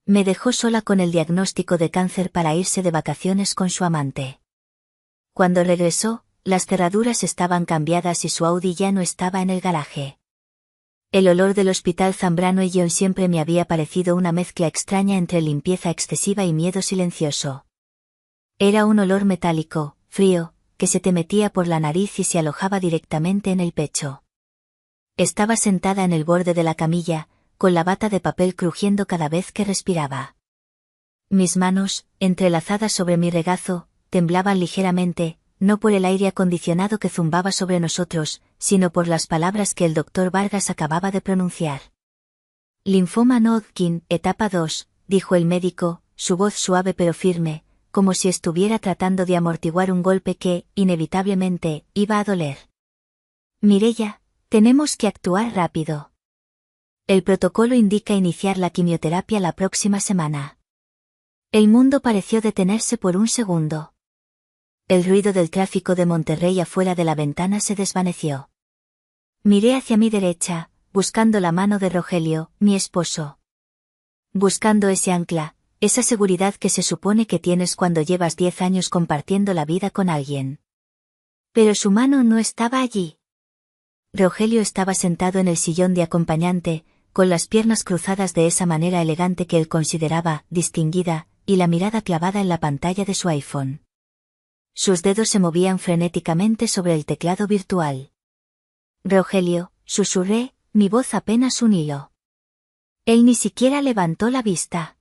Me dejó sola con el diagnóstico de cáncer para irse de vacaciones con su amante. Cuando regresó, las cerraduras estaban cambiadas y su Audi ya no estaba en el garaje. El olor del Hospital Zambrano y John siempre me había parecido una mezcla extraña entre limpieza excesiva y miedo silencioso. Era un olor metálico, frío, que se te metía por la nariz y se alojaba directamente en el pecho. Estaba sentada en el borde de la camilla, con la bata de papel crujiendo cada vez que respiraba. Mis manos, entrelazadas sobre mi regazo, temblaban ligeramente, no por el aire acondicionado que zumbaba sobre nosotros, sino por las palabras que el doctor Vargas acababa de pronunciar. Linfoma no Hodgkin, etapa 2, dijo el médico, su voz suave pero firme, como si estuviera tratando de amortiguar un golpe que, inevitablemente, iba a doler. Mireya, tenemos que actuar rápido. El protocolo indica iniciar la quimioterapia la próxima semana. El mundo pareció detenerse por un segundo. El ruido del tráfico de Monterrey afuera de la ventana se desvaneció. Miré hacia mi derecha, buscando la mano de Rogelio, mi esposo. Buscando ese ancla, esa seguridad que se supone que tienes cuando llevas 10 años compartiendo la vida con alguien. Pero su mano no estaba allí. Rogelio estaba sentado en el sillón de acompañante, con las piernas cruzadas de esa manera elegante que él consideraba distinguida, y la mirada clavada en la pantalla de su iPhone. Sus dedos se movían frenéticamente sobre el teclado virtual. Rogelio, susurré, mi voz apenas un hilo. Él ni siquiera levantó la vista.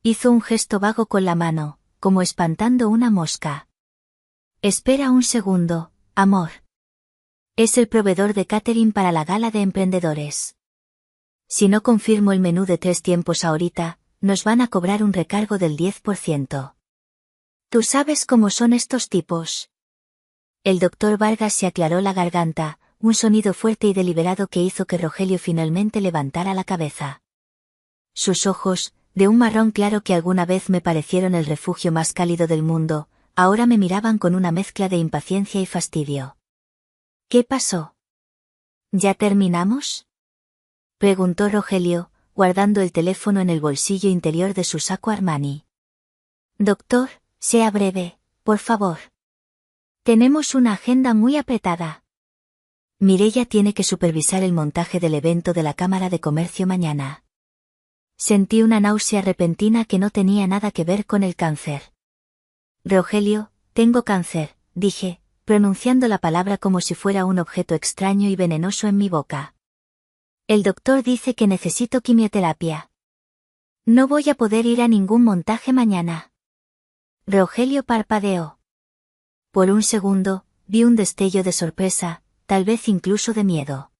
Hizo un gesto vago con la mano, como espantando una mosca. Espera un segundo, amor. Es el proveedor de catering para la gala de emprendedores. Si no confirmo el menú de 3 tiempos ahorita, nos van a cobrar un recargo del 10%. Tú sabes cómo son estos tipos. El doctor Vargas se aclaró la garganta, un sonido fuerte y deliberado que hizo que Rogelio finalmente levantara la cabeza. Sus ojos, de un marrón claro que alguna vez me parecieron el refugio más cálido del mundo, ahora me miraban con una mezcla de impaciencia y fastidio. ¿Qué pasó? ¿Ya terminamos? Preguntó Rogelio, guardando el teléfono en el bolsillo interior de su saco Armani. Doctor, sea breve, por favor. Tenemos una agenda muy apretada. Mireya tiene que supervisar el montaje del evento de la Cámara de Comercio mañana. Sentí una náusea repentina que no tenía nada que ver con el cáncer. Rogelio, tengo cáncer, dije, pronunciando la palabra como si fuera un objeto extraño y venenoso en mi boca. El doctor dice que necesito quimioterapia. No voy a poder ir a ningún montaje mañana. Rogelio parpadeó. Por un segundo, vi un destello de sorpresa, tal vez incluso de miedo.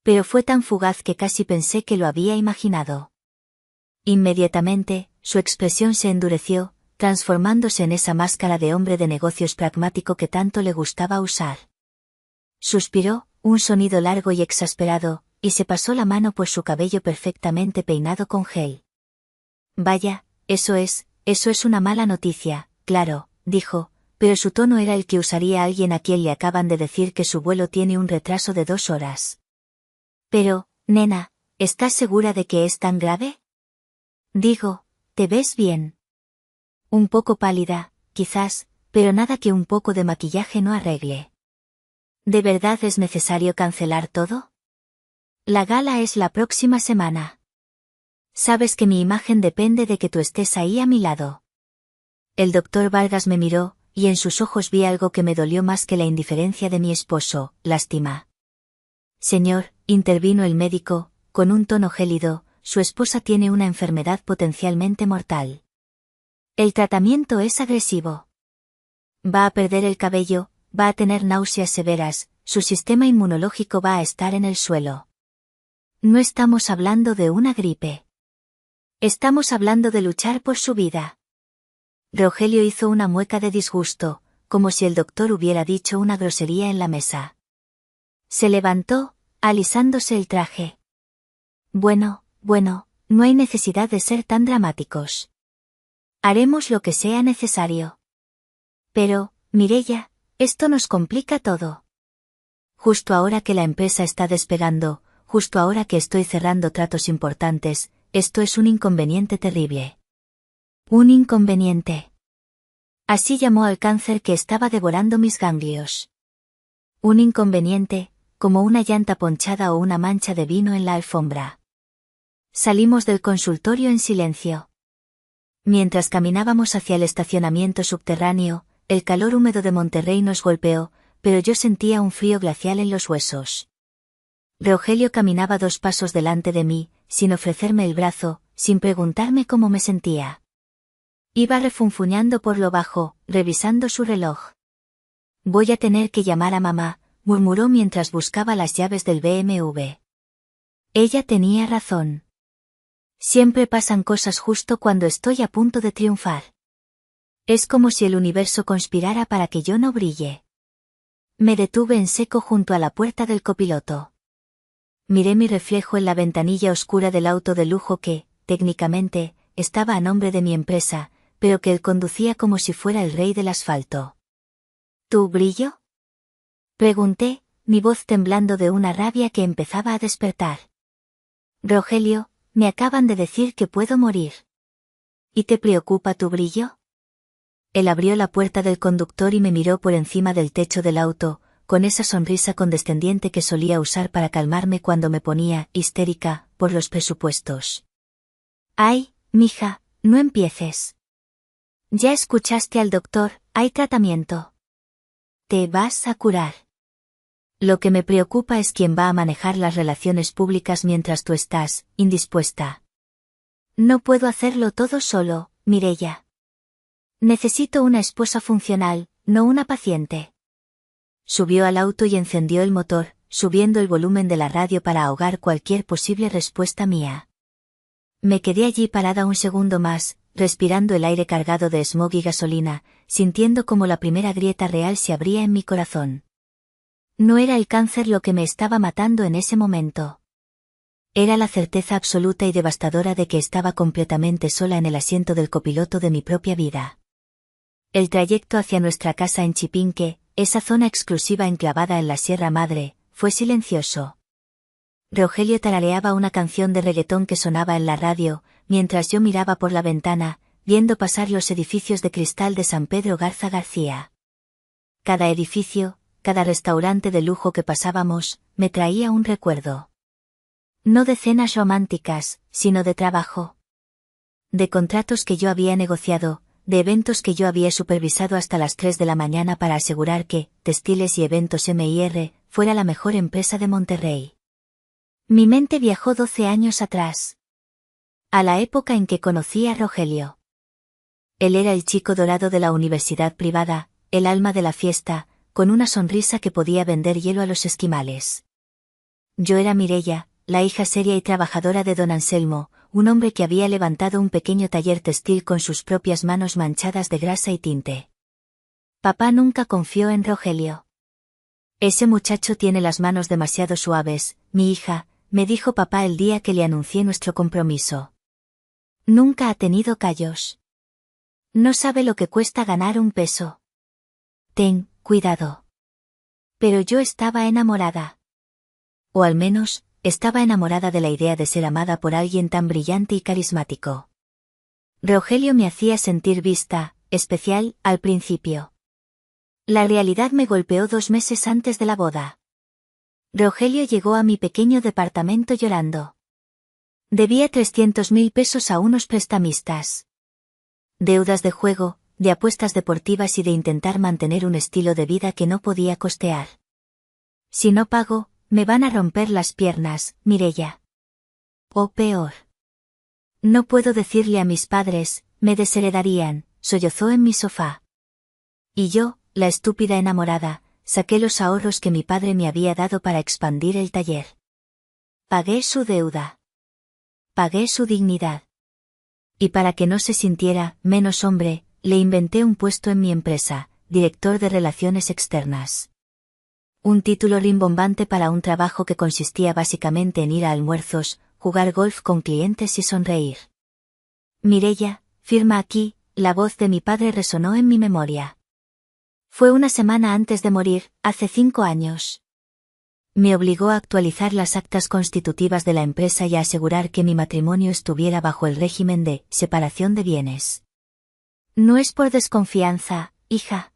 Pero fue tan fugaz que casi pensé que lo había imaginado. Inmediatamente, su expresión se endureció, transformándose en esa máscara de hombre de negocios pragmático que tanto le gustaba usar. Suspiró, un sonido largo y exasperado, y se pasó la mano por su cabello perfectamente peinado con gel. Vaya, eso es una mala noticia, claro, dijo, pero su tono era el que usaría alguien a quien le acaban de decir que su vuelo tiene un retraso de 2 horas. Pero, nena, ¿estás segura de que es tan grave? Digo, ¿te ves bien? Un poco pálida, quizás, pero nada que un poco de maquillaje no arregle. ¿De verdad es necesario cancelar todo? La gala es la próxima semana. Sabes que mi imagen depende de que tú estés ahí a mi lado. El doctor Vargas me miró, y en sus ojos vi algo que me dolió más que la indiferencia de mi esposo, lástima. Señor, intervino el médico, con un tono gélido, su esposa tiene una enfermedad potencialmente mortal. El tratamiento es agresivo. Va a perder el cabello, va a tener náuseas severas, su sistema inmunológico va a estar en el suelo. No estamos hablando de una gripe. Estamos hablando de luchar por su vida. Rogelio hizo una mueca de disgusto, como si el doctor hubiera dicho una grosería en la mesa. Se levantó, alisándose el traje. Bueno, no hay necesidad de ser tan dramáticos. Haremos lo que sea necesario. Pero, Mireya, esto nos complica todo. Justo ahora que la empresa está despegando, justo ahora que estoy cerrando tratos importantes, esto es un inconveniente terrible. Un inconveniente. Así llamó al cáncer que estaba devorando mis ganglios. Un inconveniente, como una llanta ponchada o una mancha de vino en la alfombra. Salimos del consultorio en silencio. Mientras caminábamos hacia el estacionamiento subterráneo, el calor húmedo de Monterrey nos golpeó, pero yo sentía un frío glacial en los huesos. Rogelio caminaba 2 pasos delante de mí, sin ofrecerme el brazo, sin preguntarme cómo me sentía. Iba refunfuñando por lo bajo, revisando su reloj. Voy a tener que llamar a mamá, murmuró mientras buscaba las llaves del BMW. Ella tenía razón. Siempre pasan cosas justo cuando estoy a punto de triunfar. Es como si el universo conspirara para que yo no brille. Me detuve en seco junto a la puerta del copiloto. Miré mi reflejo en la ventanilla oscura del auto de lujo que, técnicamente, estaba a nombre de mi empresa, pero que él conducía como si fuera el rey del asfalto. ¿Tú brillo? Pregunté, mi voz temblando de una rabia que empezaba a despertar. Rogelio, me acaban de decir que puedo morir. ¿Y te preocupa tu brillo? Él abrió la puerta del conductor y me miró por encima del techo del auto, con esa sonrisa condescendiente que solía usar para calmarme cuando me ponía histérica por los presupuestos. Ay, mija, no empieces. Ya escuchaste al doctor, hay tratamiento. Te vas a curar. Lo que me preocupa es quién va a manejar las relaciones públicas mientras tú estás indispuesta. No puedo hacerlo todo solo, Mireia. Necesito una esposa funcional, no una paciente. Subió al auto y encendió el motor, subiendo el volumen de la radio para ahogar cualquier posible respuesta mía. Me quedé allí parada un segundo más, respirando el aire cargado de smog y gasolina, sintiendo como la primera grieta real se abría en mi corazón. No era el cáncer lo que me estaba matando en ese momento. Era la certeza absoluta y devastadora de que estaba completamente sola en el asiento del copiloto de mi propia vida. El trayecto hacia nuestra casa en Chipinque, esa zona exclusiva enclavada en la Sierra Madre, fue silencioso. Rogelio tarareaba una canción de reggaetón que sonaba en la radio, mientras yo miraba por la ventana, viendo pasar los edificios de cristal de San Pedro Garza García. Cada edificio, cada restaurante de lujo que pasábamos, me traía un recuerdo. No de cenas románticas, sino de trabajo. De contratos que yo había negociado, de eventos que yo había supervisado hasta las 3 de la mañana para asegurar que, Textiles y Eventos M&R, fuera la mejor empresa de Monterrey. Mi mente viajó 12 años atrás. A la época en que conocí a Rogelio. Él era el chico dorado de la universidad privada, el alma de la fiesta, con una sonrisa que podía vender hielo a los esquimales. Yo era Mireia, la hija seria y trabajadora de don Anselmo, un hombre que había levantado un pequeño taller textil con sus propias manos manchadas de grasa y tinte. Papá nunca confió en Rogelio. Ese muchacho tiene las manos demasiado suaves, mi hija, me dijo papá el día que le anuncié nuestro compromiso. Nunca ha tenido callos. No sabe lo que cuesta ganar un peso. Ten cuidado. Pero yo estaba enamorada. O al menos, estaba enamorada de la idea de ser amada por alguien tan brillante y carismático. Rogelio me hacía sentir vista, especial, al principio. La realidad me golpeó 2 meses antes de la boda. Rogelio llegó a mi pequeño departamento llorando. Debía 300.000 pesos a unos prestamistas. Deudas de juego, de apuestas deportivas y de intentar mantener un estilo de vida que no podía costear. Si no pago, me van a romper las piernas, Mireia. O peor. No puedo decirle a mis padres, me desheredarían, sollozó en mi sofá. Y yo, la estúpida enamorada, saqué los ahorros que mi padre me había dado para expandir el taller. Pagué su deuda. Pagué su dignidad. Y para que no se sintiera menos hombre, le inventé un puesto en mi empresa, director de relaciones externas. Un título rimbombante para un trabajo que consistía básicamente en ir a almuerzos, jugar golf con clientes y sonreír. Mireia, firma aquí, la voz de mi padre resonó en mi memoria. Fue una semana antes de morir, hace 5 años. Me obligó a actualizar las actas constitutivas de la empresa y a asegurar que mi matrimonio estuviera bajo el régimen de separación de bienes. No es por desconfianza, hija.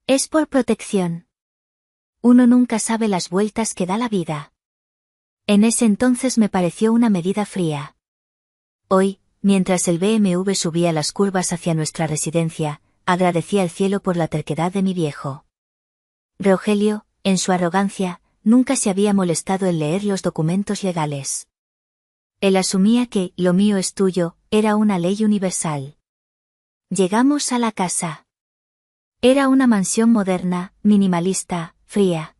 Es por protección. Uno nunca sabe las vueltas que da la vida. En ese entonces me pareció una medida fría. Hoy, mientras el BMW subía las curvas hacia nuestra residencia, agradecí al cielo por la terquedad de mi viejo. Rogelio, en su arrogancia, nunca se había molestado en leer los documentos legales. Él asumía que lo mío es tuyo, era una ley universal. Llegamos a la casa. Era una mansión moderna, minimalista, fría.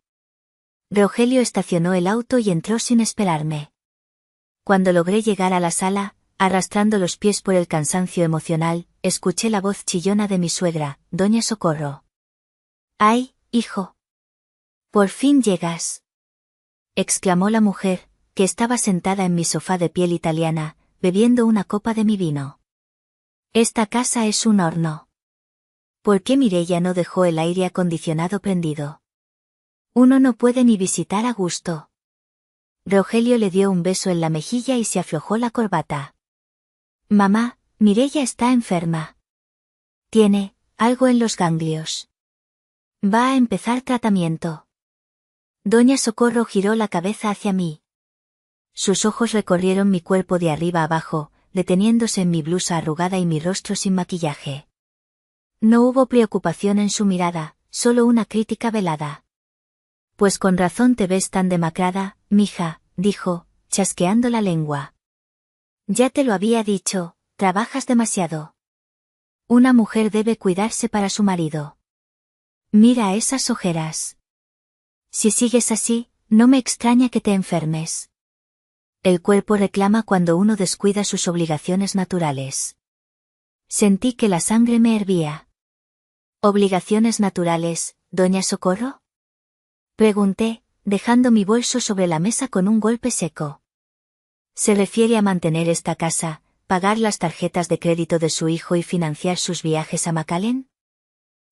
Rogelio estacionó el auto y entró sin esperarme. Cuando logré llegar a la sala, arrastrando los pies por el cansancio emocional, escuché la voz chillona de mi suegra, doña Socorro. ¡Ay, hijo! ¡Por fin llegas! Exclamó la mujer, que estaba sentada en mi sofá de piel italiana, bebiendo una copa de mi vino. Esta casa es un horno. ¿Por qué Mireia no dejó el aire acondicionado prendido? Uno no puede ni visitar a gusto. Rogelio le dio un beso en la mejilla y se aflojó la corbata. Mamá, Mireia está enferma. Tiene algo en los ganglios. Va a empezar tratamiento. Doña Socorro giró la cabeza hacia mí. Sus ojos recorrieron mi cuerpo de arriba abajo, deteniéndose en mi blusa arrugada y mi rostro sin maquillaje. No hubo preocupación en su mirada, solo una crítica velada. Pues con razón te ves tan demacrada, mija, dijo, chasqueando la lengua. Ya te lo había dicho, trabajas demasiado. Una mujer debe cuidarse para su marido. Mira esas ojeras. Si sigues así, no me extraña que te enfermes. El cuerpo reclama cuando uno descuida sus obligaciones naturales. Sentí que la sangre me hervía. ¿Obligaciones naturales, doña Socorro? Pregunté, dejando mi bolso sobre la mesa con un golpe seco. ¿Se refiere a mantener esta casa, pagar las tarjetas de crédito de su hijo y financiar sus viajes a McAllen?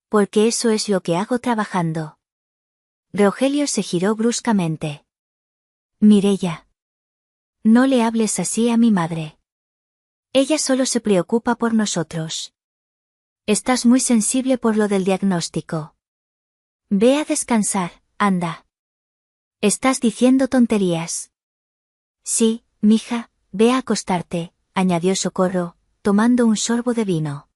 Porque eso es lo que hago trabajando. Rogelio se giró bruscamente. Mireia. No le hables así a mi madre. Ella solo se preocupa por nosotros. Estás muy sensible por lo del diagnóstico. Ve a descansar, anda. Estás diciendo tonterías. Sí, mija, ve a acostarte, añadió Socorro, tomando un sorbo de vino.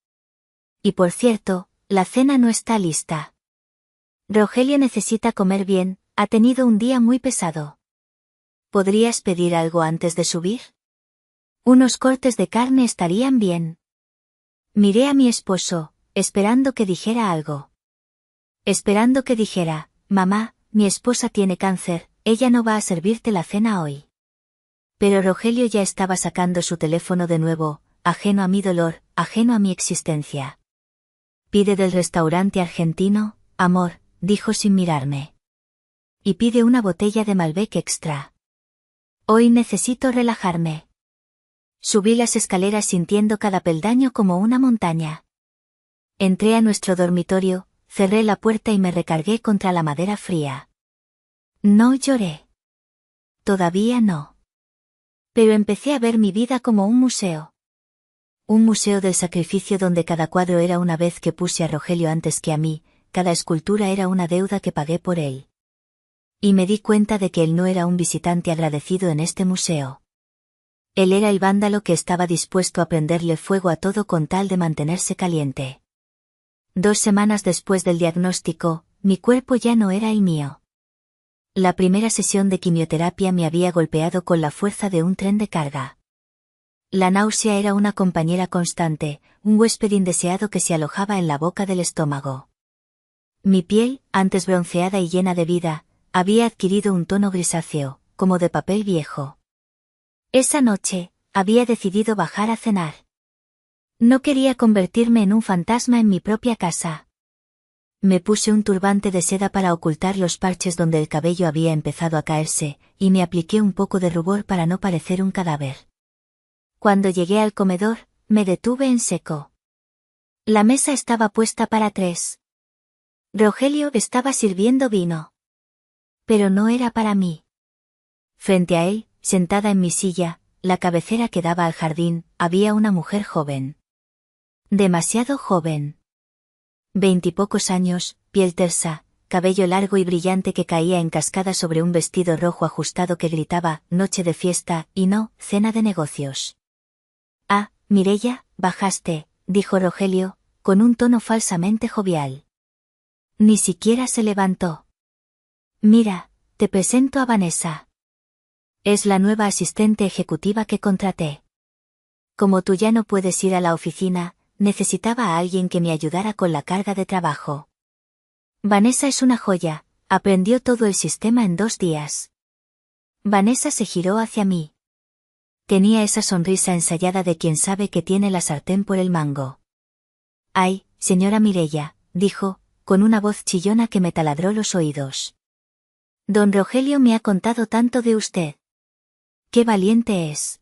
Y por cierto, la cena no está lista. Rogelio necesita comer bien, ha tenido un día muy pesado. ¿Podrías pedir algo antes de subir? Unos cortes de carne estarían bien. Miré a mi esposo, esperando que dijera algo. Esperando que dijera, mamá, mi esposa tiene cáncer, ella no va a servirte la cena hoy. Pero Rogelio ya estaba sacando su teléfono de nuevo, ajeno a mi dolor, ajeno a mi existencia. Pide del restaurante argentino, amor, dijo sin mirarme. Y pide una botella de Malbec Extra. Hoy necesito relajarme. Subí las escaleras sintiendo cada peldaño como una montaña. Entré a nuestro dormitorio, cerré la puerta y me recargué contra la madera fría. No lloré. Todavía no. Pero empecé a ver mi vida como un museo. Un museo del sacrificio donde cada cuadro era una vez que puse a Rogelio antes que a mí, cada escultura era una deuda que pagué por él. Y me di cuenta de que él no era un visitante agradecido en este museo. Él era el vándalo que estaba dispuesto a prenderle fuego a todo con tal de mantenerse caliente. 2 semanas después del diagnóstico, mi cuerpo ya no era el mío. La primera sesión de quimioterapia me había golpeado con la fuerza de un tren de carga. La náusea era una compañera constante, un huésped indeseado que se alojaba en la boca del estómago. Mi piel, antes bronceada y llena de vida, había adquirido un tono grisáceo, como de papel viejo. Esa noche, había decidido bajar a cenar. No quería convertirme en un fantasma en mi propia casa. Me puse un turbante de seda para ocultar los parches donde el cabello había empezado a caerse, y me apliqué un poco de rubor para no parecer un cadáver. Cuando llegué al comedor, me detuve en seco. La mesa estaba puesta para 3. Rogelio estaba sirviendo vino. Pero no era para mí. Frente a él, sentada en mi silla, la cabecera que daba al jardín, había una mujer joven. Demasiado joven. 20 y pocos años, piel tersa, cabello largo y brillante que caía en cascada sobre un vestido rojo ajustado que gritaba, noche de fiesta, y no, cena de negocios. Ah, Mireia, bajaste, dijo Rogelio, con un tono falsamente jovial. Ni siquiera se levantó. Mira, te presento a Vanessa. Es la nueva asistente ejecutiva que contraté. Como tú ya no puedes ir a la oficina, necesitaba a alguien que me ayudara con la carga de trabajo. Vanessa es una joya, aprendió todo el sistema en 2 días. Vanessa se giró hacia mí. Tenía esa sonrisa ensayada de quien sabe que tiene la sartén por el mango. Ay, señora Mireia, dijo, con una voz chillona que me taladró los oídos. Don Rogelio me ha contado tanto de usted. ¡Qué valiente es!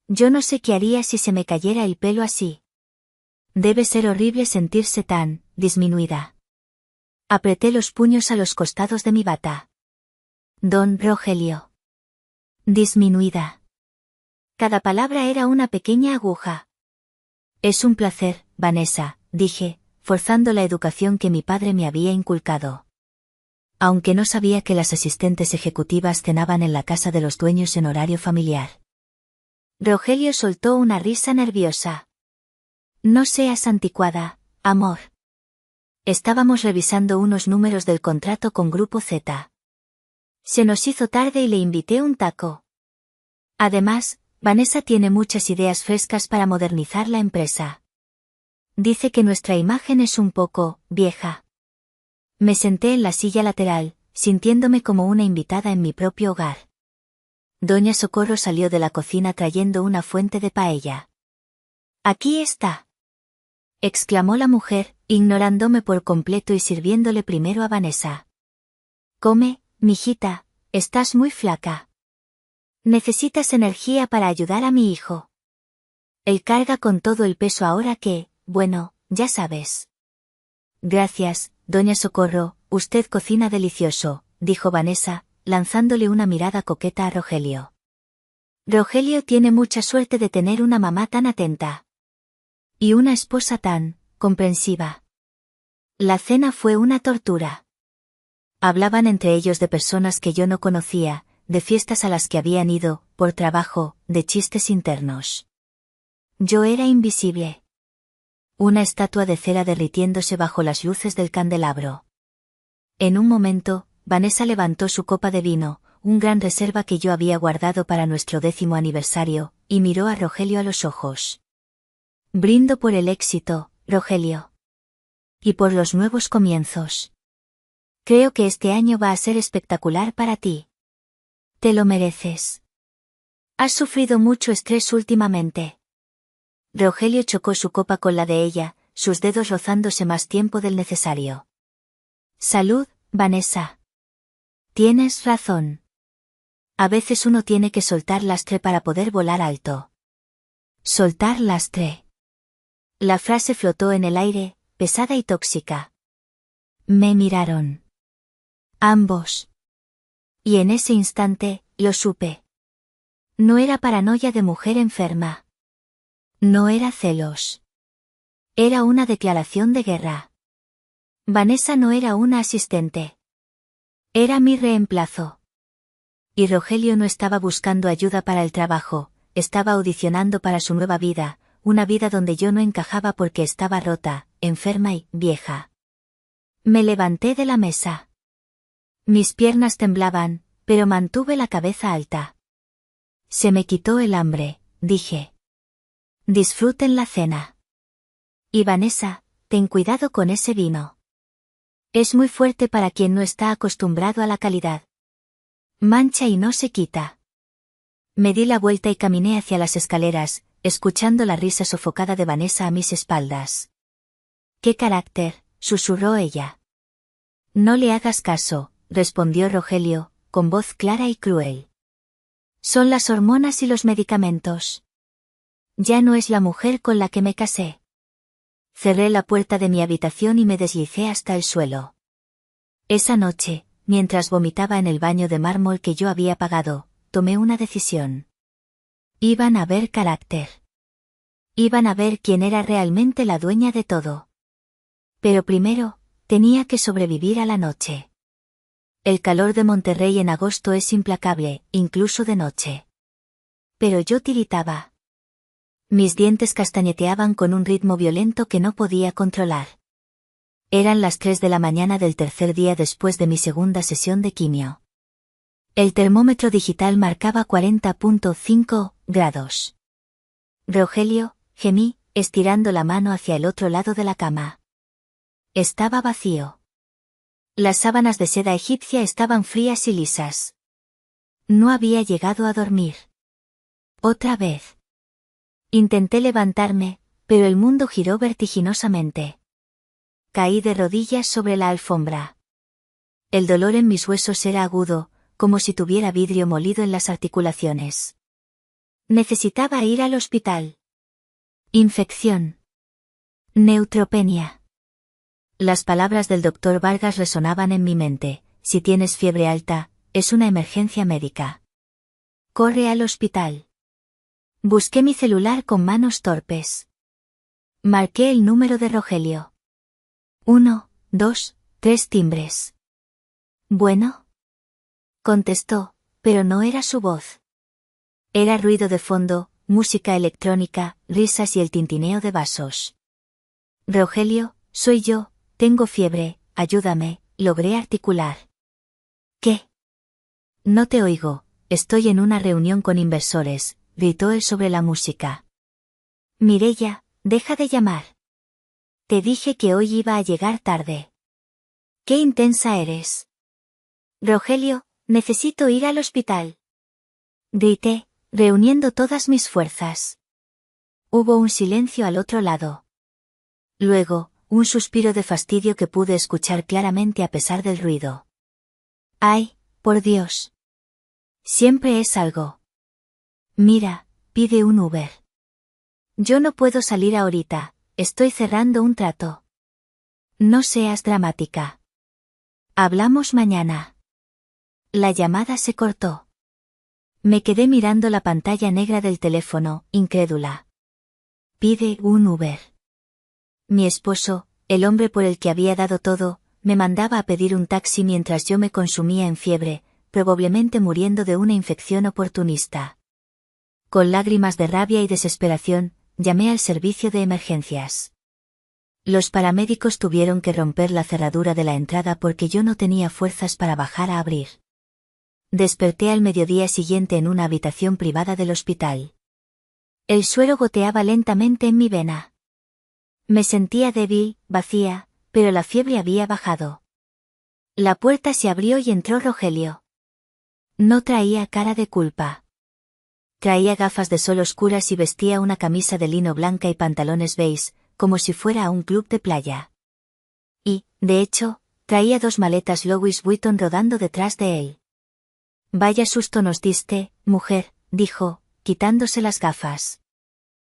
Yo no sé qué haría si se me cayera el pelo así. Debe ser horrible sentirse tan disminuida. Apreté los puños a los costados de mi bata. Don Rogelio. Disminuida. Cada palabra era una pequeña aguja. Es un placer, Vanessa, dije, forzando la educación que mi padre me había inculcado. Aunque no sabía que las asistentes ejecutivas cenaban en la casa de los dueños en horario familiar. Rogelio soltó una risa nerviosa. No seas anticuada, amor. Estábamos revisando unos números del contrato con Grupo Z. Se nos hizo tarde y le invité un taco. Además, Vanessa tiene muchas ideas frescas para modernizar la empresa. Dice que nuestra imagen es un poco vieja. Me senté en la silla lateral, sintiéndome como una invitada en mi propio hogar. Doña Socorro salió de la cocina trayendo una fuente de paella. Aquí está, exclamó la mujer, ignorándome por completo y sirviéndole primero a Vanessa. Come, mijita, estás muy flaca. Necesitas energía para ayudar a mi hijo. Él carga con todo el peso ahora que, bueno, ya sabes. Gracias, doña Socorro, usted cocina delicioso, dijo Vanessa, lanzándole una mirada coqueta a Rogelio. Rogelio tiene mucha suerte de tener una mamá tan atenta. Y una esposa tan comprensiva. La cena fue una tortura. Hablaban entre ellos de personas que yo no conocía, de fiestas a las que habían ido, por trabajo, de chistes internos. Yo era invisible. Una estatua de cera derritiéndose bajo las luces del candelabro. En un momento, Vanessa levantó su copa de vino, un gran reserva que yo había guardado para nuestro 10º aniversario, y miró a Rogelio a los ojos. Brindo por el éxito, Rogelio. Y por los nuevos comienzos. Creo que este año va a ser espectacular para ti. Te lo mereces. Has sufrido mucho estrés últimamente. Rogelio chocó su copa con la de ella, sus dedos rozándose más tiempo del necesario. Salud, Vanessa. Tienes razón. A veces uno tiene que soltar lastre para poder volar alto. Soltar lastre. La frase flotó en el aire, pesada y tóxica. Me miraron. Ambos. Y en ese instante, lo supe. No era paranoia de mujer enferma. No era celos. Era una declaración de guerra. Vanessa no era una asistente. Era mi reemplazo. Y Rogelio no estaba buscando ayuda para el trabajo, estaba audicionando para su nueva vida, una vida donde yo no encajaba porque estaba rota, enferma y vieja. Me levanté de la mesa. Mis piernas temblaban, pero mantuve la cabeza alta. Se me quitó el hambre, dije. Disfruten la cena. Y Vanessa, ten cuidado con ese vino. Es muy fuerte para quien no está acostumbrado a la calidad. Mancha y no se quita. Me di la vuelta y caminé hacia las escaleras, escuchando la risa sofocada de Vanessa a mis espaldas. «¿Qué carácter?», susurró ella. «No le hagas caso», respondió Rogelio, con voz clara y cruel. «Son las hormonas y los medicamentos. Ya no es la mujer con la que me casé». Cerré la puerta de mi habitación y me deslicé hasta el suelo. Esa noche, mientras vomitaba en el baño de mármol que yo había pagado, tomé una decisión. Iban a ver carácter. Iban a ver quién era realmente la dueña de todo. Pero primero, tenía que sobrevivir a la noche. El calor de Monterrey en agosto es implacable, incluso de noche. Pero yo tiritaba. Mis dientes castañeteaban con un ritmo violento que no podía controlar. Eran las 3 de la mañana del tercer día después de mi segunda sesión de quimio. El termómetro digital marcaba 40.5 grados. Rogelio, gemí, estirando la mano hacia el otro lado de la cama. Estaba vacío. Las sábanas de seda egipcia estaban frías y lisas. No había llegado a dormir. Otra vez. Intenté levantarme, pero el mundo giró vertiginosamente. Caí de rodillas sobre la alfombra. El dolor en mis huesos era agudo, como si tuviera vidrio molido en las articulaciones. Necesitaba ir al hospital. Infección. Neutropenia. Las palabras del doctor Vargas resonaban en mi mente: si tienes fiebre alta, es una emergencia médica. Corre al hospital. Busqué mi celular con manos torpes. Marqué el número de Rogelio. 1, 2, 3 timbres. ¿Bueno? Contestó, pero no era su voz. Era ruido de fondo, música electrónica, risas y el tintineo de vasos. Rogelio, soy yo, tengo fiebre, ayúdame, logré articular. ¿Qué? No te oigo, estoy en una reunión con inversores, gritó él sobre la música. Mireya, deja de llamar. Te dije que hoy iba a llegar tarde. ¡Qué intensa eres! Rogelio, necesito ir al hospital. Grité, reuniendo todas mis fuerzas. Hubo un silencio al otro lado. Luego, un suspiro de fastidio que pude escuchar claramente a pesar del ruido. ¡Ay, por Dios! Siempre es algo. Mira, pide un Uber. Yo no puedo salir ahorita, estoy cerrando un trato. No seas dramática. Hablamos mañana. La llamada se cortó. Me quedé mirando la pantalla negra del teléfono, incrédula. Pide un Uber. Mi esposo, el hombre por el que había dado todo, me mandaba a pedir un taxi mientras yo me consumía en fiebre, probablemente muriendo de una infección oportunista. Con lágrimas de rabia y desesperación, llamé al servicio de emergencias. Los paramédicos tuvieron que romper la cerradura de la entrada porque yo no tenía fuerzas para bajar a abrir. Desperté al mediodía siguiente en una habitación privada del hospital. El suero goteaba lentamente en mi vena. Me sentía débil, vacía, pero la fiebre había bajado. La puerta se abrió y entró Rogelio. No traía cara de culpa. Traía gafas de sol oscuras y vestía una camisa de lino blanca y pantalones beige, como si fuera a un club de playa. Y, de hecho, traía 2 maletas Louis Vuitton rodando detrás de él. Vaya susto nos diste, mujer, dijo, quitándose las gafas.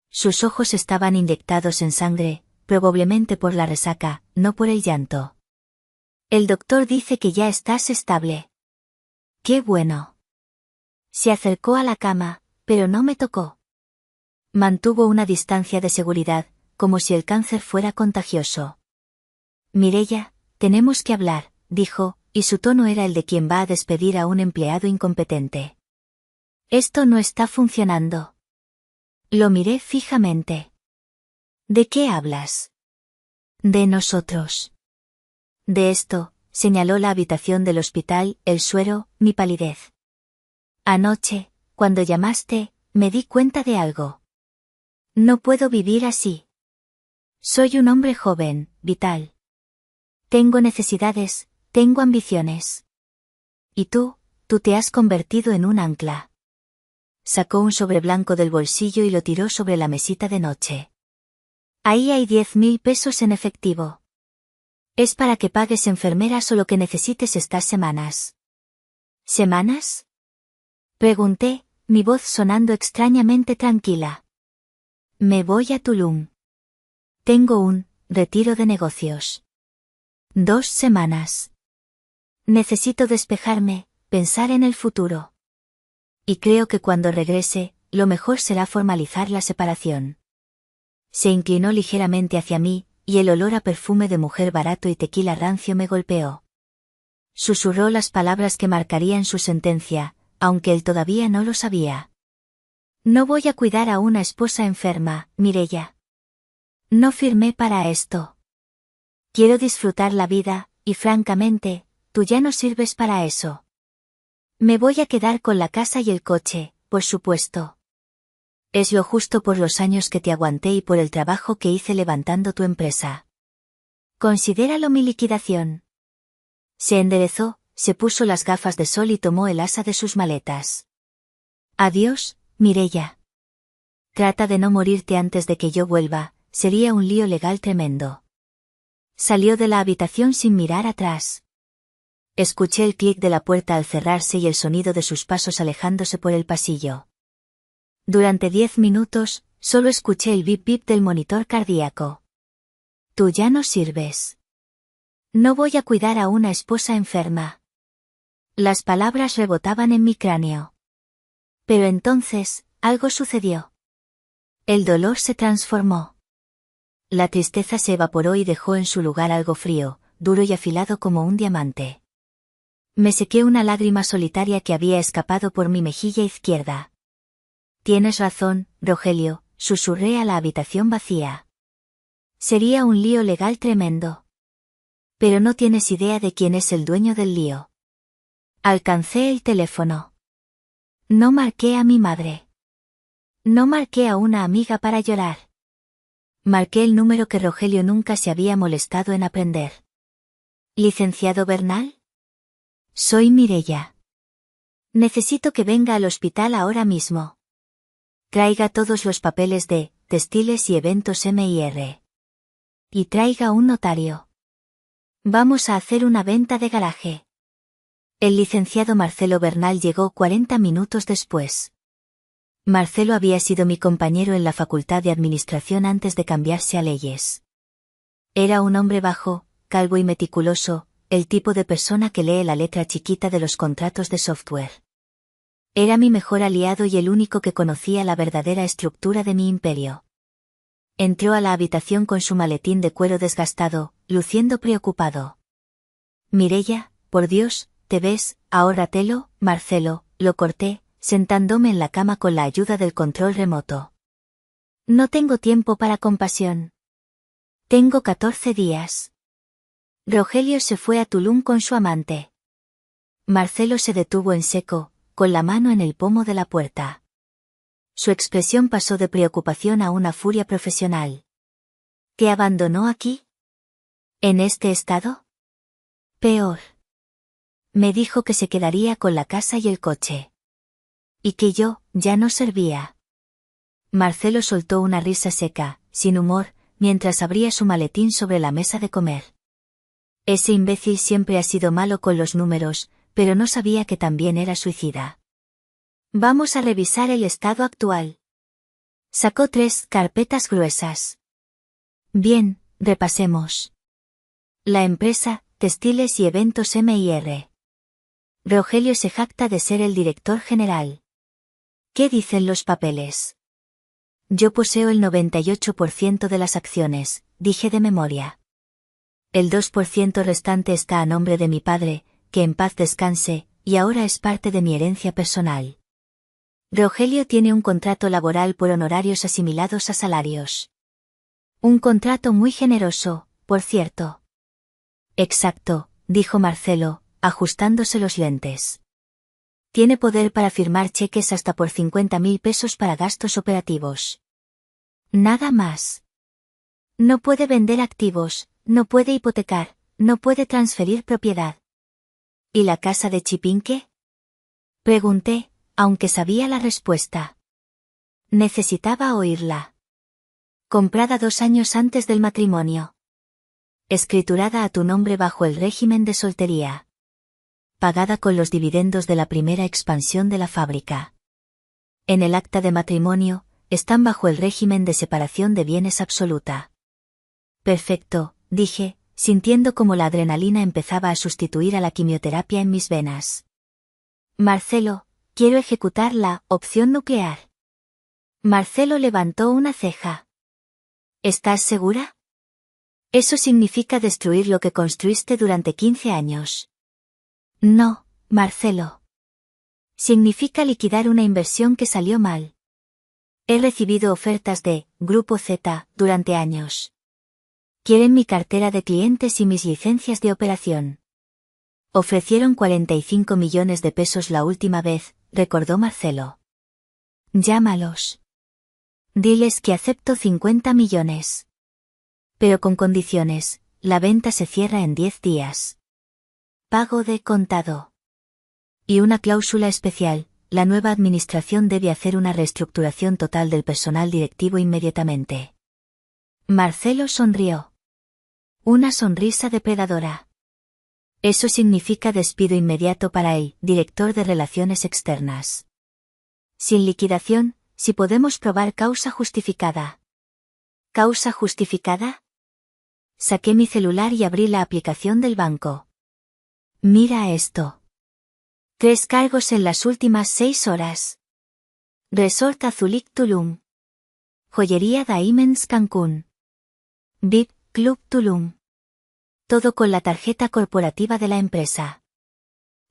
Sus ojos estaban inyectados en sangre, probablemente por la resaca, no por el llanto. El doctor dice que ya estás estable. ¡Qué bueno! Se acercó a la cama, pero no me tocó. Mantuvo una distancia de seguridad, como si el cáncer fuera contagioso. Mireya, tenemos que hablar, dijo, y su tono era el de quien va a despedir a un empleado incompetente. Esto no está funcionando. Lo miré fijamente. ¿De qué hablas? De nosotros. De esto, señaló la habitación del hospital, el suero, mi palidez. Anoche, cuando llamaste, me di cuenta de algo. No puedo vivir así. Soy un hombre joven, vital. Tengo necesidades, tengo ambiciones. Y tú te has convertido en un ancla. Sacó un sobre blanco del bolsillo y lo tiró sobre la mesita de noche. Ahí hay 10.000 pesos en efectivo. Es para que pagues enfermeras o lo que necesites estas semanas. ¿Semanas? Pregunté, mi voz sonando extrañamente tranquila. Me voy a Tulum. Tengo un retiro de negocios. 2 semanas. Necesito despejarme, pensar en el futuro. Y creo que cuando regrese, lo mejor será formalizar la separación. Se inclinó ligeramente hacia mí, y el olor a perfume de mujer barato y tequila rancio me golpeó. Susurró las palabras que marcarían su sentencia, aunque él todavía no lo sabía. No voy a cuidar a una esposa enferma, Mireya. No firmé para esto. Quiero disfrutar la vida, y francamente, tú ya no sirves para eso. Me voy a quedar con la casa y el coche, por supuesto. Es lo justo por los años que te aguanté y por el trabajo que hice levantando tu empresa. Considéralo mi liquidación. Se enderezó, se puso las gafas de sol y tomó el asa de sus maletas. Adiós, Mireya. Trata de no morirte antes de que yo vuelva, sería un lío legal tremendo. Salió de la habitación sin mirar atrás. Escuché el clic de la puerta al cerrarse y el sonido de sus pasos alejándose por el pasillo. Durante 10 minutos, solo escuché el bip bip del monitor cardíaco. Tú ya no sirves. No voy a cuidar a una esposa enferma. Las palabras rebotaban en mi cráneo. Pero entonces, algo sucedió. El dolor se transformó. La tristeza se evaporó y dejó en su lugar algo frío, duro y afilado como un diamante. Me sequé una lágrima solitaria que había escapado por mi mejilla izquierda. Tienes razón, Rogelio, susurré a la habitación vacía. Sería un lío legal tremendo. Pero no tienes idea de quién es el dueño del lío. Alcancé el teléfono. No marqué a mi madre. No marqué a una amiga para llorar. Marqué el número que Rogelio nunca se había molestado en aprender. ¿Licenciado Bernal? Soy Mireya. Necesito que venga al hospital ahora mismo. Traiga todos los papeles de Textiles y Eventos MIR. Y traiga un notario. Vamos a hacer una venta de garaje. El licenciado Marcelo Bernal llegó 40 minutos después. Marcelo había sido mi compañero en la Facultad de Administración antes de cambiarse a Leyes. Era un hombre bajo, calvo y meticuloso, el tipo de persona que lee la letra chiquita de los contratos de software. Era mi mejor aliado y el único que conocía la verdadera estructura de mi imperio. Entró a la habitación con su maletín de cuero desgastado, luciendo preocupado. Mireya, por Dios, ¿te ves? Ahórratelo, Marcelo, lo corté, sentándome en la cama con la ayuda del control remoto. No tengo tiempo para compasión. Tengo 14 días. Rogelio se fue a Tulum con su amante. Marcelo se detuvo en seco, con la mano en el pomo de la puerta. Su expresión pasó de preocupación a una furia profesional. ¿Te abandonó aquí? ¿En este estado? Peor. Me dijo que se quedaría con la casa y el coche. Y que yo, ya no servía. Marcelo soltó una risa seca, sin humor, mientras abría su maletín sobre la mesa de comer. Ese imbécil siempre ha sido malo con los números, pero no sabía que también era suicida. Vamos a revisar el estado actual. Sacó 3 carpetas gruesas. Bien, repasemos. La empresa, Textiles y Eventos MIR. Rogelio se jacta de ser el director general. ¿Qué dicen los papeles? Yo poseo el 98% de las acciones, dije de memoria. El 2% restante está a nombre de mi padre, que en paz descanse, y ahora es parte de mi herencia personal. Rogelio tiene un contrato laboral por honorarios asimilados a salarios. Un contrato muy generoso, por cierto. Exacto, dijo Marcelo, ajustándose los lentes. Tiene poder para firmar cheques hasta por 50.000 pesos para gastos operativos. Nada más. No puede vender activos, no puede hipotecar, no puede transferir propiedad. ¿Y la casa de Chipinque? Pregunté, aunque sabía la respuesta. Necesitaba oírla. Comprada 2 años antes del matrimonio. Escriturada a tu nombre bajo el régimen de soltería. Pagada con los dividendos de la primera expansión de la fábrica. En el acta de matrimonio, están bajo el régimen de separación de bienes absoluta. Perfecto, dije, sintiendo como la adrenalina empezaba a sustituir a la quimioterapia en mis venas. Marcelo, quiero ejecutar la opción nuclear. Marcelo levantó una ceja. ¿Estás segura? Eso significa destruir lo que construiste durante 15 años. No, Marcelo. Significa liquidar una inversión que salió mal. He recibido ofertas de Grupo Z durante años. Quieren mi cartera de clientes y mis licencias de operación. Ofrecieron 45 millones de pesos la última vez, recordó Marcelo. Llámalos. Diles que acepto 50 millones. Pero con condiciones, la venta se cierra en 10 días. Pago de contado. Y una cláusula especial, la nueva administración debe hacer una reestructuración total del personal directivo inmediatamente. Marcelo sonrió. Una sonrisa depredadora. Eso significa despido inmediato para el director de Relaciones Externas. Sin liquidación, si podemos probar causa justificada. ¿Causa justificada? Saqué mi celular y abrí la aplicación del banco. Mira esto. 3 cargos en las últimas 6 horas. Resort Azulik Tulum. Joyería Diamonds Cancún. VIP Club Tulum. Todo con la tarjeta corporativa de la empresa.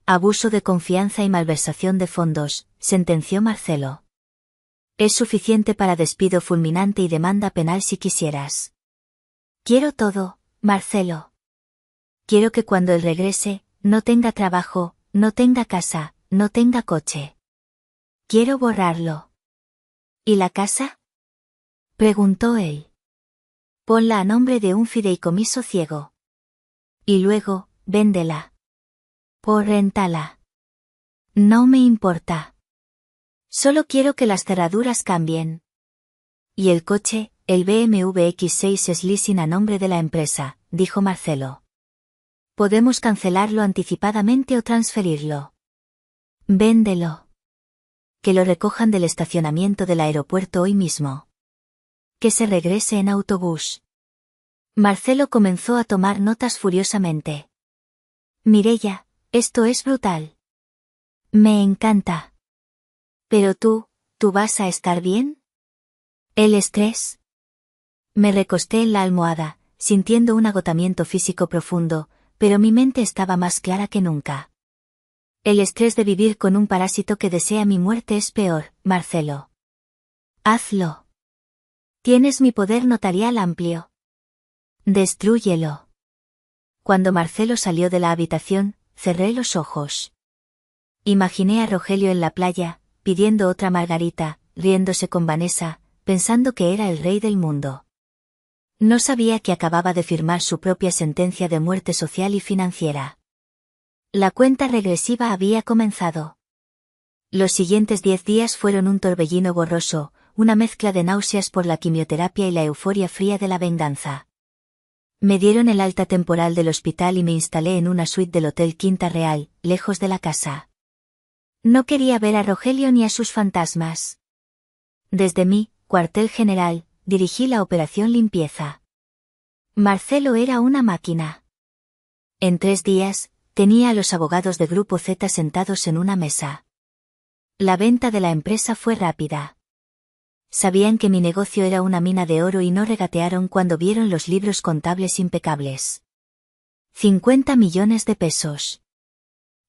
Abuso de confianza y malversación de fondos, sentenció Marcelo. Es suficiente para despido fulminante y demanda penal si quisieras. Quiero todo, Marcelo. Quiero que cuando él regrese, no tenga trabajo, no tenga casa, no tenga coche. Quiero borrarlo. ¿Y la casa? Preguntó él. Ponla a nombre de un fideicomiso ciego. Y luego, véndela. O réntala. No me importa. Solo quiero que las cerraduras cambien. Y el coche, el BMW X6 es leasing a nombre de la empresa, dijo Marcelo. Podemos cancelarlo anticipadamente o transferirlo. Véndelo. Que lo recojan del estacionamiento del aeropuerto hoy mismo. Que se regrese en autobús. Marcelo comenzó a tomar notas furiosamente. Mireia, esto es brutal. Me encanta. Pero tú vas a estar bien? ¿El estrés? Me recosté en la almohada, sintiendo un agotamiento físico profundo, pero mi mente estaba más clara que nunca. El estrés de vivir con un parásito que desea mi muerte es peor, Marcelo. Hazlo. Tienes mi poder notarial amplio. Destrúyelo. Cuando Marcelo salió de la habitación, cerré los ojos. Imaginé a Rogelio en la playa, pidiendo otra margarita, riéndose con Vanessa, pensando que era el rey del mundo. No sabía que acababa de firmar su propia sentencia de muerte social y financiera. La cuenta regresiva había comenzado. Los siguientes 10 días fueron un torbellino borroso, una mezcla de náuseas por la quimioterapia y la euforia fría de la venganza. Me dieron el alta temporal del hospital y me instalé en una suite del Hotel Quinta Real, lejos de la casa. No quería ver a Rogelio ni a sus fantasmas. Desde mi cuartel general, dirigí la operación limpieza. Marcelo era una máquina. En 3 días, tenía a los abogados de Grupo Z sentados en una mesa. La venta de la empresa fue rápida. Sabían que mi negocio era una mina de oro y no regatearon cuando vieron los libros contables impecables. 50 millones de pesos.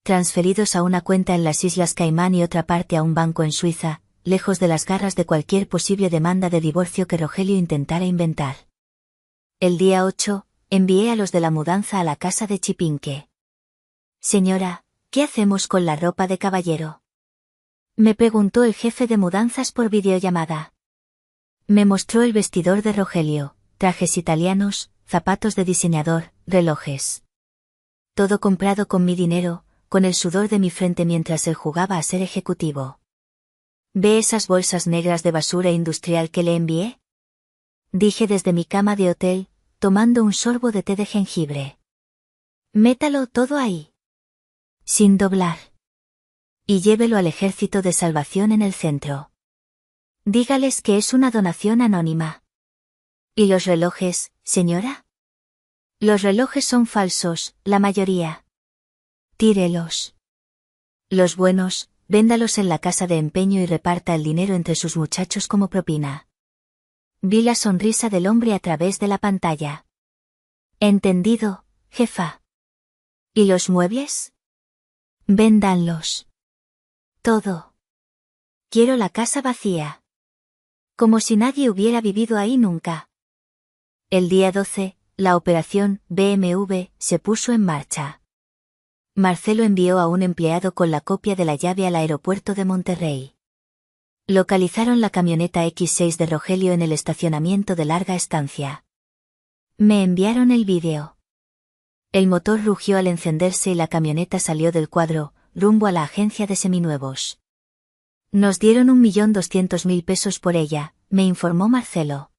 Transferidos a una cuenta en las Islas Caimán y otra parte a un banco en Suiza, lejos de las garras de cualquier posible demanda de divorcio que Rogelio intentara inventar. El día 8, envié a los de la mudanza a la casa de Chipinque. Señora, ¿qué hacemos con la ropa de caballero? Me preguntó el jefe de mudanzas por videollamada. Me mostró el vestidor de Rogelio, trajes italianos, zapatos de diseñador, relojes. Todo comprado con mi dinero, con el sudor de mi frente mientras él jugaba a ser ejecutivo. ¿Ve esas bolsas negras de basura industrial que le envié? Dije desde mi cama de hotel, tomando un sorbo de té de jengibre. Métalo todo ahí. Sin doblar. Y llévelo al Ejército de Salvación en el centro. Dígales que es una donación anónima. ¿Y los relojes, señora? Los relojes son falsos, la mayoría. Tírelos. Los buenos, véndalos en la casa de empeño y reparta el dinero entre sus muchachos como propina. Vi la sonrisa del hombre a través de la pantalla. Entendido, jefa. ¿Y los muebles? Véndanlos. Todo. Quiero la casa vacía. Como si nadie hubiera vivido ahí nunca. El día 12, la operación BMW se puso en marcha. Marcelo envió a un empleado con la copia de la llave al aeropuerto de Monterrey. Localizaron la camioneta X6 de Rogelio en el estacionamiento de larga estancia. Me enviaron el vídeo. El motor rugió al encenderse y la camioneta salió del cuadro, rumbo a la agencia de seminuevos. Nos dieron 1.200.000 pesos por ella, me informó Marcelo.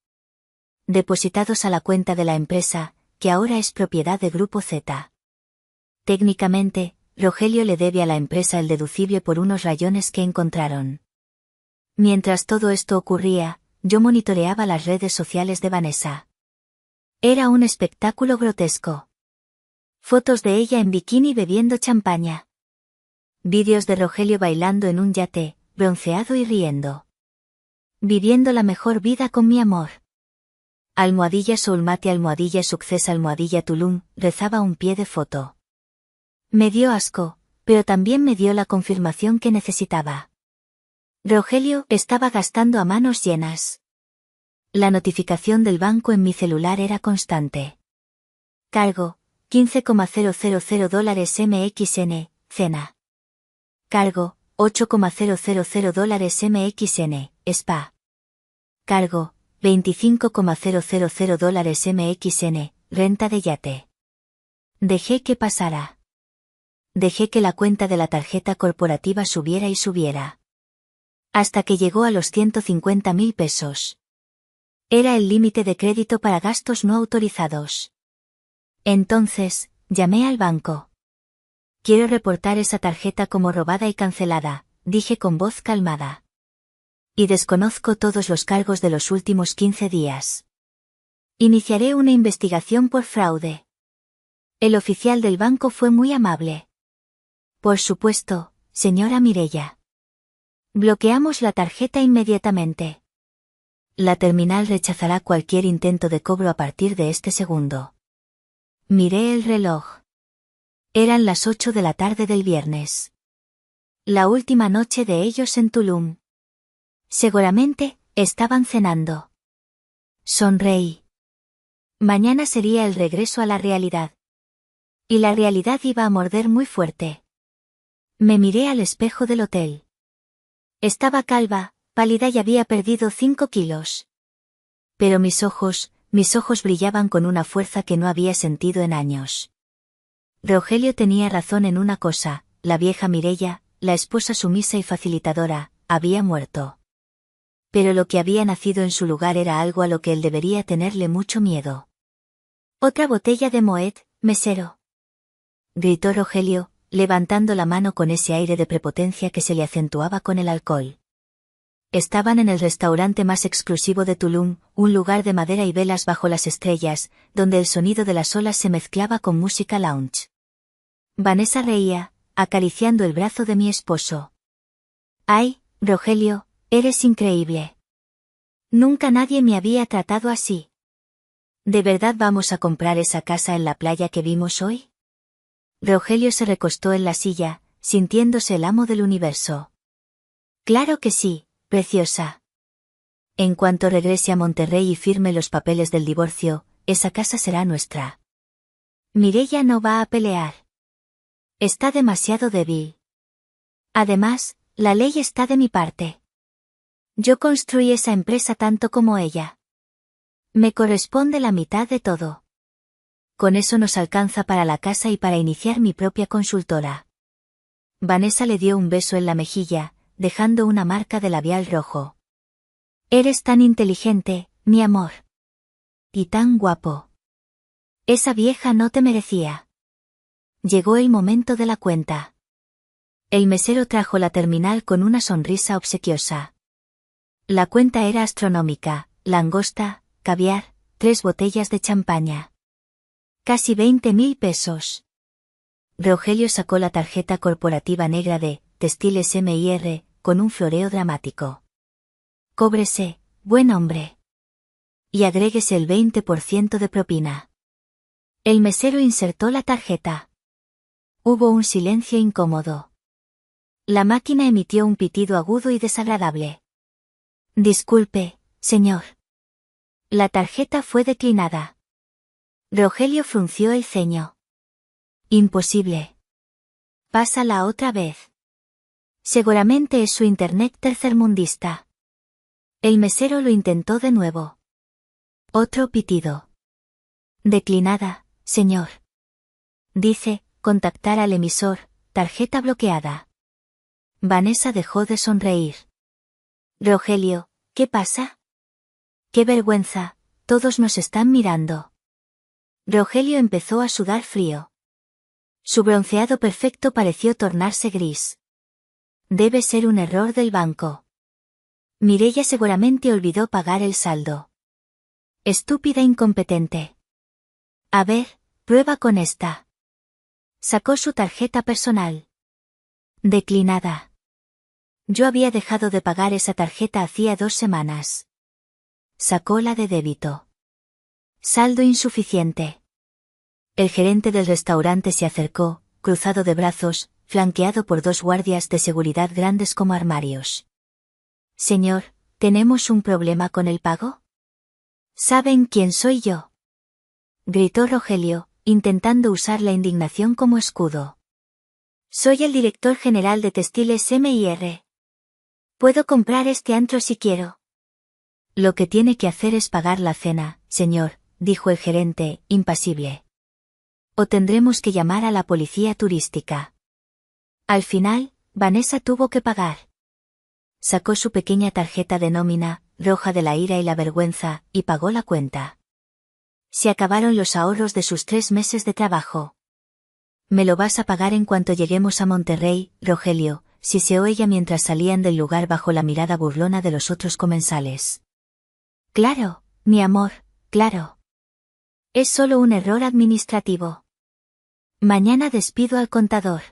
Depositados a la cuenta de la empresa, que ahora es propiedad de Grupo Z. Técnicamente, Rogelio le debe a la empresa el deducible por unos rayones que encontraron. Mientras todo esto ocurría, yo monitoreaba las redes sociales de Vanessa. Era un espectáculo grotesco. Fotos de ella en bikini bebiendo champaña. Vídeos de Rogelio bailando en un yate, bronceado y riendo. Viviendo la mejor vida con mi amor. Almohadilla Soulmate almohadilla Success almohadilla Tulum, rezaba un pie de foto. Me dio asco, pero también me dio la confirmación que necesitaba. Rogelio estaba gastando a manos llenas. La notificación del banco en mi celular era constante. Cargo, $15,000 MXN, cena. Cargo, $8,000 MXN, spa. Cargo, $25,000 MXN, renta de yate. Dejé que pasara. Dejé que la cuenta de la tarjeta corporativa subiera y subiera. Hasta que llegó a los 150.000 pesos. Era el límite de crédito para gastos no autorizados. Entonces, llamé al banco. Quiero reportar esa tarjeta como robada y cancelada, dije con voz calmada. Y desconozco todos los cargos de los últimos 15 días. Iniciaré una investigación por fraude. El oficial del banco fue muy amable. Por supuesto, señora Mireya. Bloqueamos la tarjeta inmediatamente. La terminal rechazará cualquier intento de cobro a partir de este segundo. Miré el reloj. Eran las 8 de la tarde del viernes. La última noche de ellos en Tulum. Seguramente, estaban cenando. Sonreí. Mañana sería el regreso a la realidad. Y la realidad iba a morder muy fuerte. Me miré al espejo del hotel. Estaba calva, pálida y había perdido 5 kilos. Pero mis ojos brillaban con una fuerza que no había sentido en años. Rogelio tenía razón en una cosa, la vieja Mireya, la esposa sumisa y facilitadora, había muerto. Pero lo que había nacido en su lugar era algo a lo que él debería tenerle mucho miedo. Otra botella de Moet, mesero. Gritó Rogelio, levantando la mano con ese aire de prepotencia que se le acentuaba con el alcohol. Estaban en el restaurante más exclusivo de Tulum, un lugar de madera y velas bajo las estrellas, donde el sonido de las olas se mezclaba con música lounge. Vanessa reía, acariciando el brazo de mi esposo. ¡Ay, Rogelio, eres increíble! Nunca nadie me había tratado así. ¿De verdad vamos a comprar esa casa en la playa que vimos hoy? Rogelio se recostó en la silla, sintiéndose el amo del universo. Claro que sí, preciosa. En cuanto regrese a Monterrey y firme los papeles del divorcio, esa casa será nuestra. Mireya no va a pelear. Está demasiado débil. Además, la ley está de mi parte. Yo construí esa empresa tanto como ella. Me corresponde la mitad de todo. Con eso nos alcanza para la casa y para iniciar mi propia consultora. Vanessa le dio un beso en la mejilla, dejando una marca de labial rojo. Eres tan inteligente, mi amor. Y tan guapo. Esa vieja no te merecía. Llegó el momento de la cuenta. El mesero trajo la terminal con una sonrisa obsequiosa. La cuenta era astronómica, langosta, caviar, 3 botellas de champaña. Casi 20.000 pesos. Rogelio sacó la tarjeta corporativa negra de Textiles M&R, con un floreo dramático. Cóbrese, buen hombre. Y agréguese el 20% de propina. El mesero insertó la tarjeta. Hubo un silencio incómodo. La máquina emitió un pitido agudo y desagradable. Disculpe, señor. La tarjeta fue declinada. Rogelio frunció el ceño. Imposible. Pásala otra vez. Seguramente es su internet tercermundista. El mesero lo intentó de nuevo. Otro pitido. Declinada, señor. Dice, contactar al emisor, tarjeta bloqueada. Vanessa dejó de sonreír. Rogelio, ¿qué pasa? ¡Qué vergüenza! Todos nos están mirando. Rogelio empezó a sudar frío. Su bronceado perfecto pareció tornarse gris. Debe ser un error del banco. Mireia seguramente olvidó pagar el saldo. Estúpida incompetente. A ver, prueba con esta. Sacó su tarjeta personal. Declinada. Yo había dejado de pagar esa tarjeta hacía 2 semanas. Sacó la de débito. Saldo insuficiente. El gerente del restaurante se acercó, cruzado de brazos, flanqueado por 2 guardias de seguridad grandes como armarios. Señor, ¿tenemos un problema con el pago? ¿Saben quién soy yo? Gritó Rogelio, intentando usar la indignación como escudo. Soy el director general de Textiles M&R. Puedo comprar este antro si quiero. Lo que tiene que hacer es pagar la cena, señor, dijo el gerente, impasible. O tendremos que llamar a la policía turística. Al final, Vanessa tuvo que pagar. Sacó su pequeña tarjeta de nómina, roja de la ira y la vergüenza, y pagó la cuenta. Se acabaron los ahorros de sus 3 meses de trabajo. Me lo vas a pagar en cuanto lleguemos a Monterrey, Rogelio, siseó ella mientras salían del lugar bajo la mirada burlona de los otros comensales. Claro, mi amor, claro. Es solo un error administrativo. Mañana despido al contador.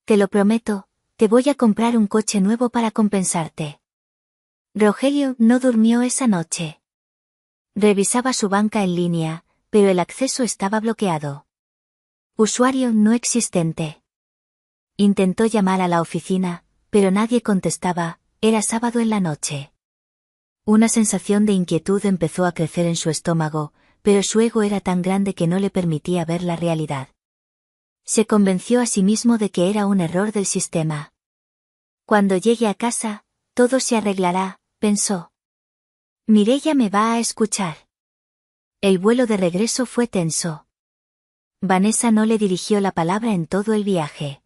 Te lo prometo, te voy a comprar un coche nuevo para compensarte. Rogelio no durmió esa noche. Revisaba su banca en línea, pero el acceso estaba bloqueado. Usuario no existente. Intentó llamar a la oficina, pero nadie contestaba, era sábado en la noche. Una sensación de inquietud empezó a crecer en su estómago, pero su ego era tan grande que no le permitía ver la realidad. Se convenció a sí mismo de que era un error del sistema. Cuando llegue a casa, todo se arreglará, pensó. Mireia me va a escuchar. El vuelo de regreso fue tenso. Vanessa no le dirigió la palabra en todo el viaje.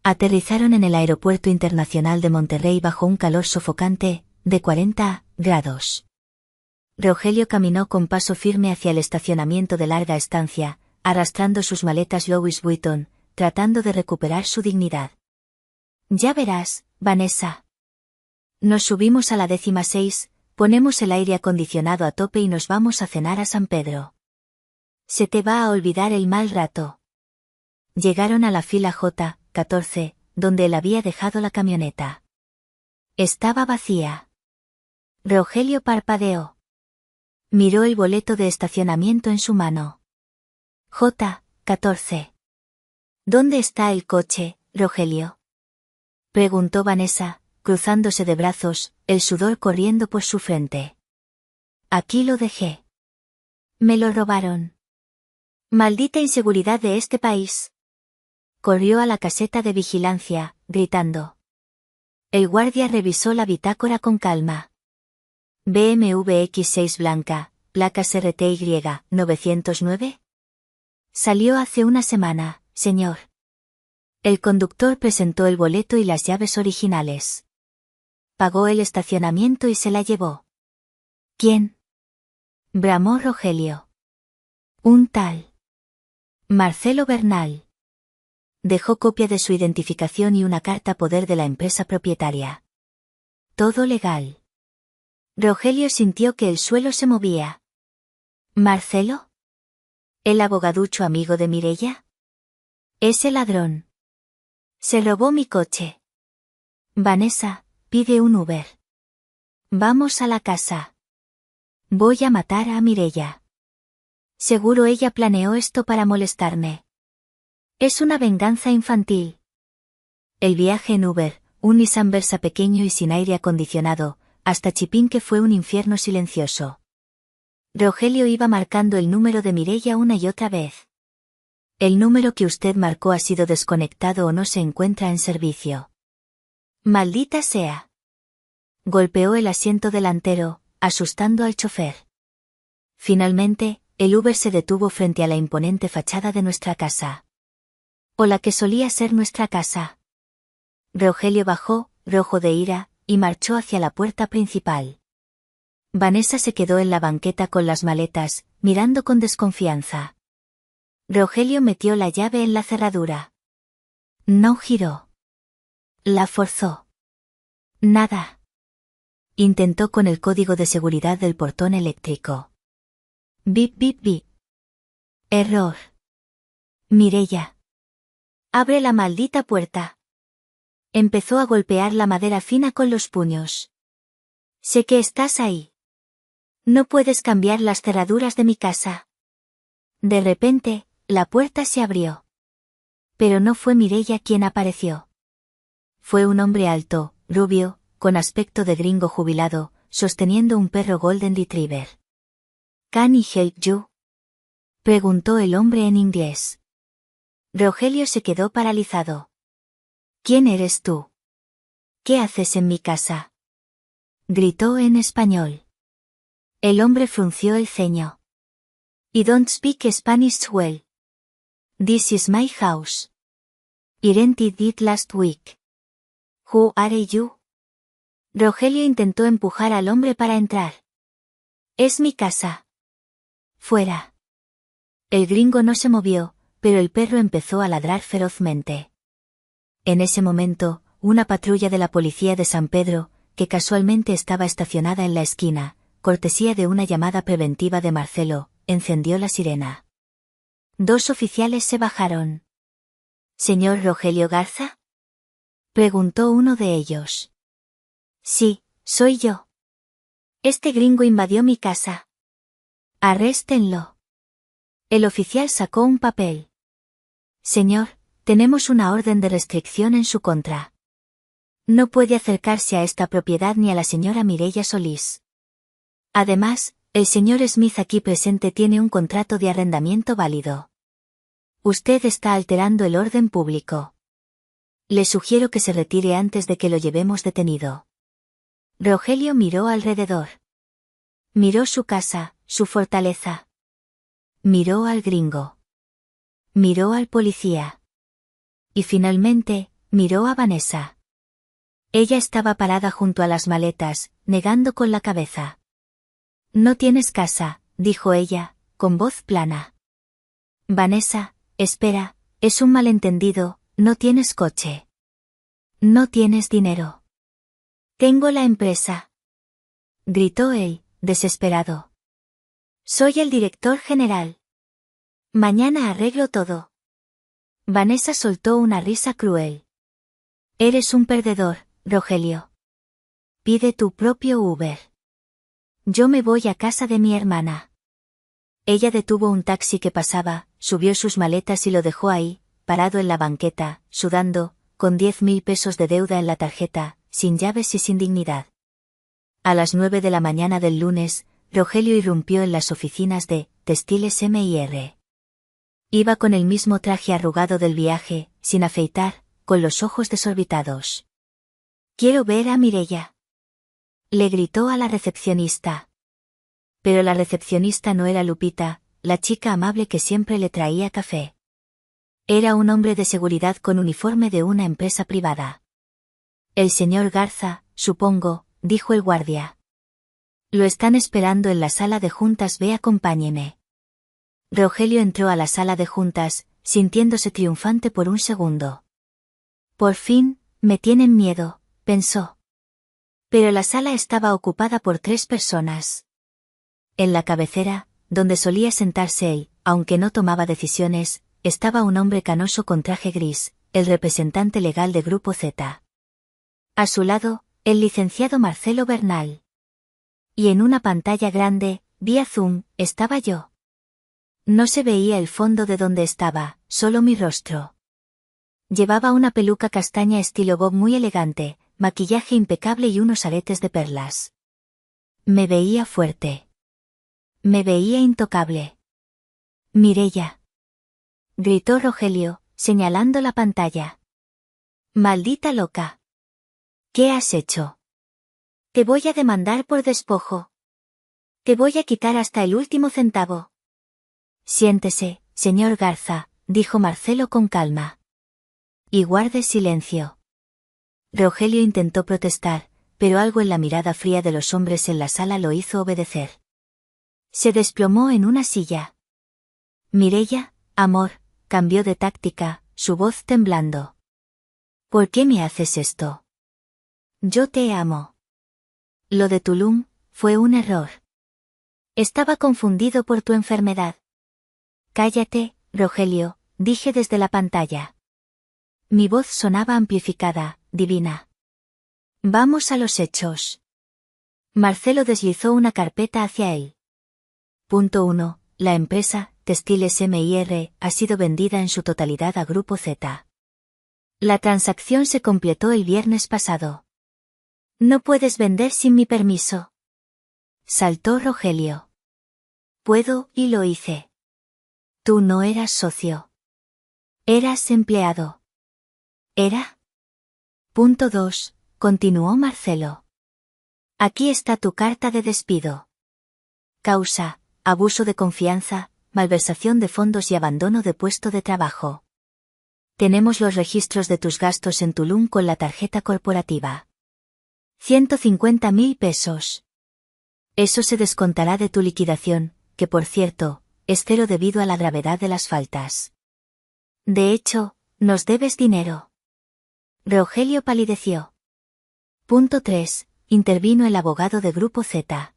Aterrizaron en el Aeropuerto Internacional de Monterrey bajo un calor sofocante, de 40 grados. Rogelio caminó con paso firme hacia el estacionamiento de larga estancia, arrastrando sus maletas Louis Vuitton, tratando de recuperar su dignidad. Ya verás, Vanessa. Nos subimos a la 16, ponemos el aire acondicionado a tope y nos vamos a cenar a San Pedro. Se te va a olvidar el mal rato. Llegaron a la fila J14, donde él había dejado la camioneta. Estaba vacía. Rogelio parpadeó. Miró el boleto de estacionamiento en su mano. J14. ¿Dónde está el coche, Rogelio? Preguntó Vanessa, cruzándose de brazos, el sudor corriendo por su frente. Aquí lo dejé. Me lo robaron. Maldita inseguridad de este país. Corrió a la caseta de vigilancia, gritando. El guardia revisó la bitácora con calma. BMW X6 blanca, placas RTY, 909. Salió hace una semana, señor. El conductor presentó el boleto y las llaves originales. Pagó el estacionamiento y se la llevó. ¿Quién? Bramó Rogelio. Un tal. Marcelo Bernal. Dejó copia de su identificación y una carta poder de la empresa propietaria. Todo legal. Rogelio sintió que el suelo se movía. ¿Marcelo? ¿El abogaducho amigo de Mireia? Ese ladrón. Se robó mi coche. Vanessa, pide un Uber. Vamos a la casa. Voy a matar a Mireia. Seguro ella planeó esto para molestarme. Es una venganza infantil. El viaje en Uber, un Nissan Versa pequeño y sin aire acondicionado, hasta Chipinque fue un infierno silencioso. Rogelio iba marcando el número de Mireia una y otra vez. El número que usted marcó ha sido desconectado o no se encuentra en servicio. Maldita sea. Golpeó el asiento delantero, asustando al chofer. Finalmente, el Uber se detuvo frente a la imponente fachada de nuestra casa. O la que solía ser nuestra casa. Rogelio bajó, rojo de ira, y marchó hacia la puerta principal. Vanessa se quedó en la banqueta con las maletas, mirando con desconfianza. Rogelio metió la llave en la cerradura. No giró. La forzó. Nada. Intentó con el código de seguridad del portón eléctrico. Bip bip bip. Error. Mireia. Abre la maldita puerta. Empezó a golpear la madera fina con los puños. Sé que estás ahí. No puedes cambiar las cerraduras de mi casa. De repente, la puerta se abrió. Pero no fue Mireia quien apareció. Fue un hombre alto, rubio, con aspecto de gringo jubilado, sosteniendo un perro Golden Retriever. ¿Can I help you? Preguntó el hombre en inglés. Rogelio se quedó paralizado. ¿Quién eres tú? ¿Qué haces en mi casa? Gritó en español. El hombre frunció el ceño. I don't speak Spanish well. This is my house. I rented it last week. Who are you? Rogelio intentó empujar al hombre para entrar. Es mi casa. Fuera. El gringo no se movió, pero el perro empezó a ladrar ferozmente. En ese momento, una patrulla de la policía de San Pedro, que casualmente estaba estacionada en la esquina, cortesía de una llamada preventiva de Marcelo, encendió la sirena. 2 oficiales se bajaron. ¿Señor Rogelio Garza? Preguntó uno de ellos. Sí, soy yo. Este gringo invadió mi casa. Arréstenlo. El oficial sacó un papel. Señor, tenemos una orden de restricción en su contra. No puede acercarse a esta propiedad ni a la señora Mireia Solís. Además, el señor Smith aquí presente tiene un contrato de arrendamiento válido. Usted está alterando el orden público. Le sugiero que se retire antes de que lo llevemos detenido. Rogelio miró alrededor. Miró su casa, su fortaleza. Miró al gringo. Miró al policía. Y finalmente, miró a Vanessa. Ella estaba parada junto a las maletas, negando con la cabeza. No tienes casa, dijo ella, con voz plana. Vanessa, espera, es un malentendido, no tienes coche. No tienes dinero. Tengo la empresa. Gritó él, desesperado. Soy el director general. Mañana arreglo todo. Vanessa soltó una risa cruel. Eres un perdedor, Rogelio. Pide tu propio Uber. Yo me voy a casa de mi hermana. Ella detuvo un taxi que pasaba, subió sus maletas y lo dejó ahí, parado en la banqueta, sudando, con 10.000 pesos de deuda en la tarjeta, sin llaves y sin dignidad. A las 9 de la mañana del lunes, Rogelio irrumpió en las oficinas de Textiles M&R. Iba con el mismo traje arrugado del viaje, sin afeitar, con los ojos desorbitados. Quiero ver a Mireia. Le gritó a la recepcionista. Pero la recepcionista no era Lupita, la chica amable que siempre le traía café. Era un hombre de seguridad con uniforme de una empresa privada. El señor Garza, supongo, dijo el guardia. Lo están esperando en la sala de juntas, ve, acompáñeme. Rogelio entró a la sala de juntas, sintiéndose triunfante por un segundo. Por fin, me tienen miedo, pensó. Pero la sala estaba ocupada por 3 personas. En la cabecera, donde solía sentarse él, aunque no tomaba decisiones, estaba un hombre canoso con traje gris, el representante legal de Grupo Z. A su lado, el licenciado Marcelo Bernal. Y en una pantalla grande, vía Zoom, estaba yo. No se veía el fondo de donde estaba, solo mi rostro. Llevaba una peluca castaña estilo bob muy elegante, maquillaje impecable y unos aretes de perlas. Me veía fuerte. Me veía intocable. Mireia. Gritó Rogelio, señalando la pantalla. Maldita loca. ¿Qué has hecho? Te voy a demandar por despojo. Te voy a quitar hasta el último centavo. Siéntese, señor Garza, dijo Marcelo con calma. Y guarde silencio. Rogelio intentó protestar, pero algo en la mirada fría de los hombres en la sala lo hizo obedecer. Se desplomó en una silla. Mireia, amor, cambió de táctica, su voz temblando. ¿Por qué me haces esto? Yo te amo. Lo de Tulum fue un error. Estaba confundido por tu enfermedad. Cállate, Rogelio, dije desde la pantalla. Mi voz sonaba amplificada, divina. Vamos a los hechos. Marcelo deslizó una carpeta hacia él. Punto 1. La empresa, Textiles MIR, ha sido vendida en su totalidad a Grupo Z. La transacción se completó el viernes pasado. No puedes vender sin mi permiso. Saltó Rogelio. Puedo, y lo hice. Tú no eras socio. Eras empleado. ¿Era? Punto 2. Continuó Marcelo. Aquí está tu carta de despido. Causa: abuso de confianza, malversación de fondos y abandono de puesto de trabajo. Tenemos los registros de tus gastos en Tulum con la tarjeta corporativa. 150.000 pesos. Eso se descontará de tu liquidación, que por cierto, es cero debido a la gravedad de las faltas. De hecho, nos debes dinero. Rogelio palideció. Punto 3. Intervino el abogado de Grupo Z.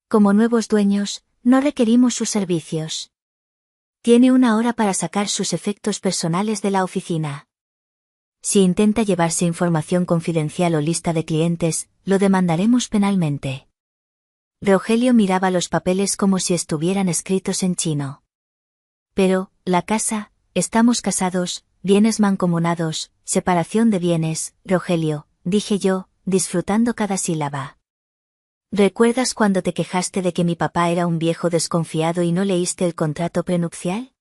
Como nuevos dueños, no requerimos sus servicios. Tiene una hora para sacar sus efectos personales de la oficina. Si intenta llevarse información confidencial o lista de clientes, lo demandaremos penalmente. Rogelio miraba los papeles como si estuvieran escritos en chino. Pero, la casa, estamos casados, bienes mancomunados, separación de bienes, Rogelio, dije yo, disfrutando cada sílaba. ¿Recuerdas cuando te quejaste de que mi papá era un viejo desconfiado y no leíste el contrato prenupcial?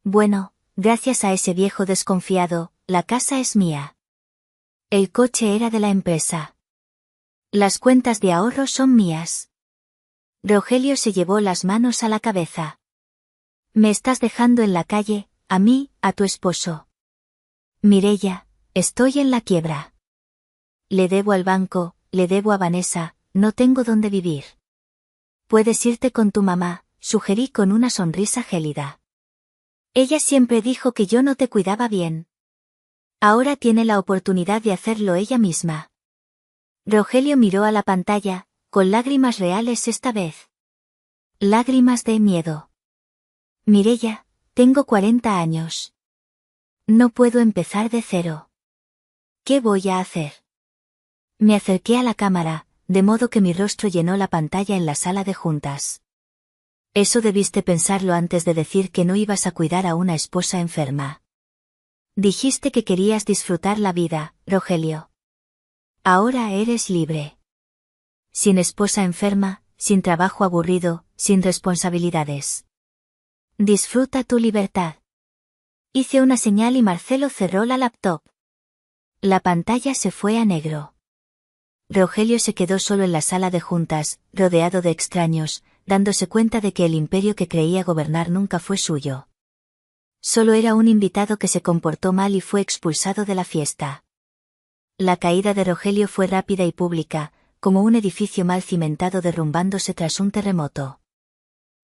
Bueno, gracias a ese viejo desconfiado, la casa es mía. El coche era de la empresa. Las cuentas de ahorro son mías. Rogelio se llevó las manos a la cabeza. Me estás dejando en la calle, a mí, a tu esposo. Mireia, estoy en la quiebra. Le debo al banco, le debo a Vanessa, no tengo dónde vivir. Puedes irte con tu mamá, sugerí con una sonrisa gélida. Ella siempre dijo que yo no te cuidaba bien. Ahora tiene la oportunidad de hacerlo ella misma. Rogelio miró a la pantalla, con lágrimas reales esta vez. Lágrimas de miedo. Mireia, tengo 40 años. No puedo empezar de cero. ¿Qué voy a hacer? Me acerqué a la cámara, de modo que mi rostro llenó la pantalla en la sala de juntas. Eso debiste pensarlo antes de decir que no ibas a cuidar a una esposa enferma. Dijiste que querías disfrutar la vida, Rogelio. Ahora eres libre. Sin esposa enferma, sin trabajo aburrido, sin responsabilidades. Disfruta tu libertad. Hice una señal y Marcelo cerró la laptop. La pantalla se fue a negro. Rogelio se quedó solo en la sala de juntas, rodeado de extraños, dándose cuenta de que el imperio que creía gobernar nunca fue suyo. Solo era un invitado que se comportó mal y fue expulsado de la fiesta. La caída de Rogelio fue rápida y pública, como un edificio mal cimentado derrumbándose tras un terremoto.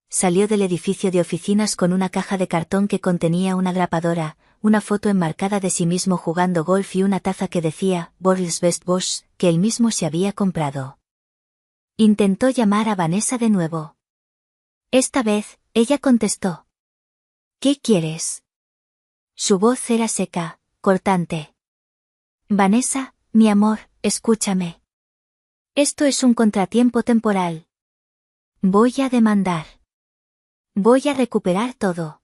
Salió del edificio de oficinas con una caja de cartón que contenía una grapadora, una foto enmarcada de sí mismo jugando golf y una taza que decía, World's Best Boss, que él mismo se había comprado. Intentó llamar a Vanessa de nuevo. Esta vez, ella contestó. ¿Qué quieres? Su voz era seca, cortante. Vanessa, mi amor, escúchame. Esto es un contratiempo temporal. Voy a demandar. Voy a recuperar todo.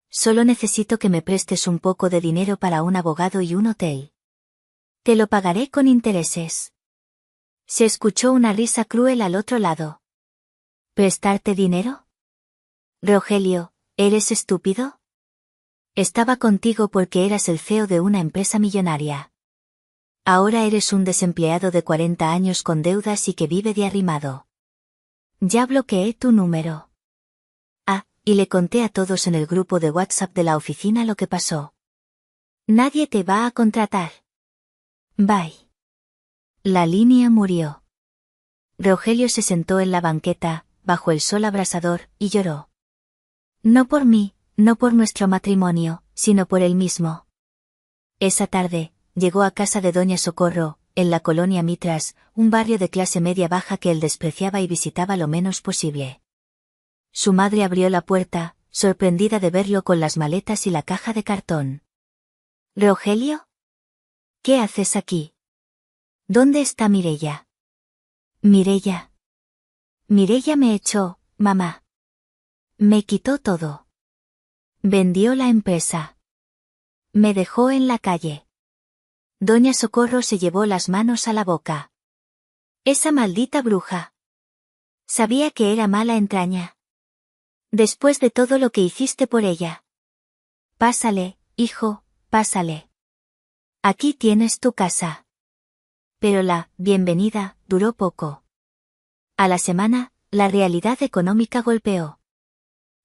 Solo necesito que me prestes un poco de dinero para un abogado y un hotel. Te lo pagaré con intereses. Se escuchó una risa cruel al otro lado. ¿Prestarte dinero? Rogelio, ¿eres estúpido? Estaba contigo porque eras el CEO de una empresa millonaria. Ahora eres un desempleado de 40 años con deudas y que vive de arrimado. Ya bloqueé tu número. Y le conté a todos en el grupo de WhatsApp de la oficina lo que pasó. Nadie te va a contratar. Bye. La línea murió. Rogelio se sentó en la banqueta, bajo el sol abrasador, y lloró. No por mí, no por nuestro matrimonio, sino por él mismo. Esa tarde, llegó a casa de Doña Socorro, en la colonia Mitras, un barrio de clase media baja que él despreciaba y visitaba lo menos posible. Su madre abrió la puerta, sorprendida de verlo con las maletas y la caja de cartón. ¿Rogelio? ¿Qué haces aquí? ¿Dónde está Mireia? Mireia. Mireia me echó, mamá. Me quitó todo. Vendió la empresa. Me dejó en la calle. Doña Socorro se llevó las manos a la boca. Esa maldita bruja. Sabía que era mala entraña. Después de todo lo que hiciste por ella. Pásale, hijo, pásale. Aquí tienes tu casa. Pero la bienvenida duró poco. A la semana, la realidad económica golpeó.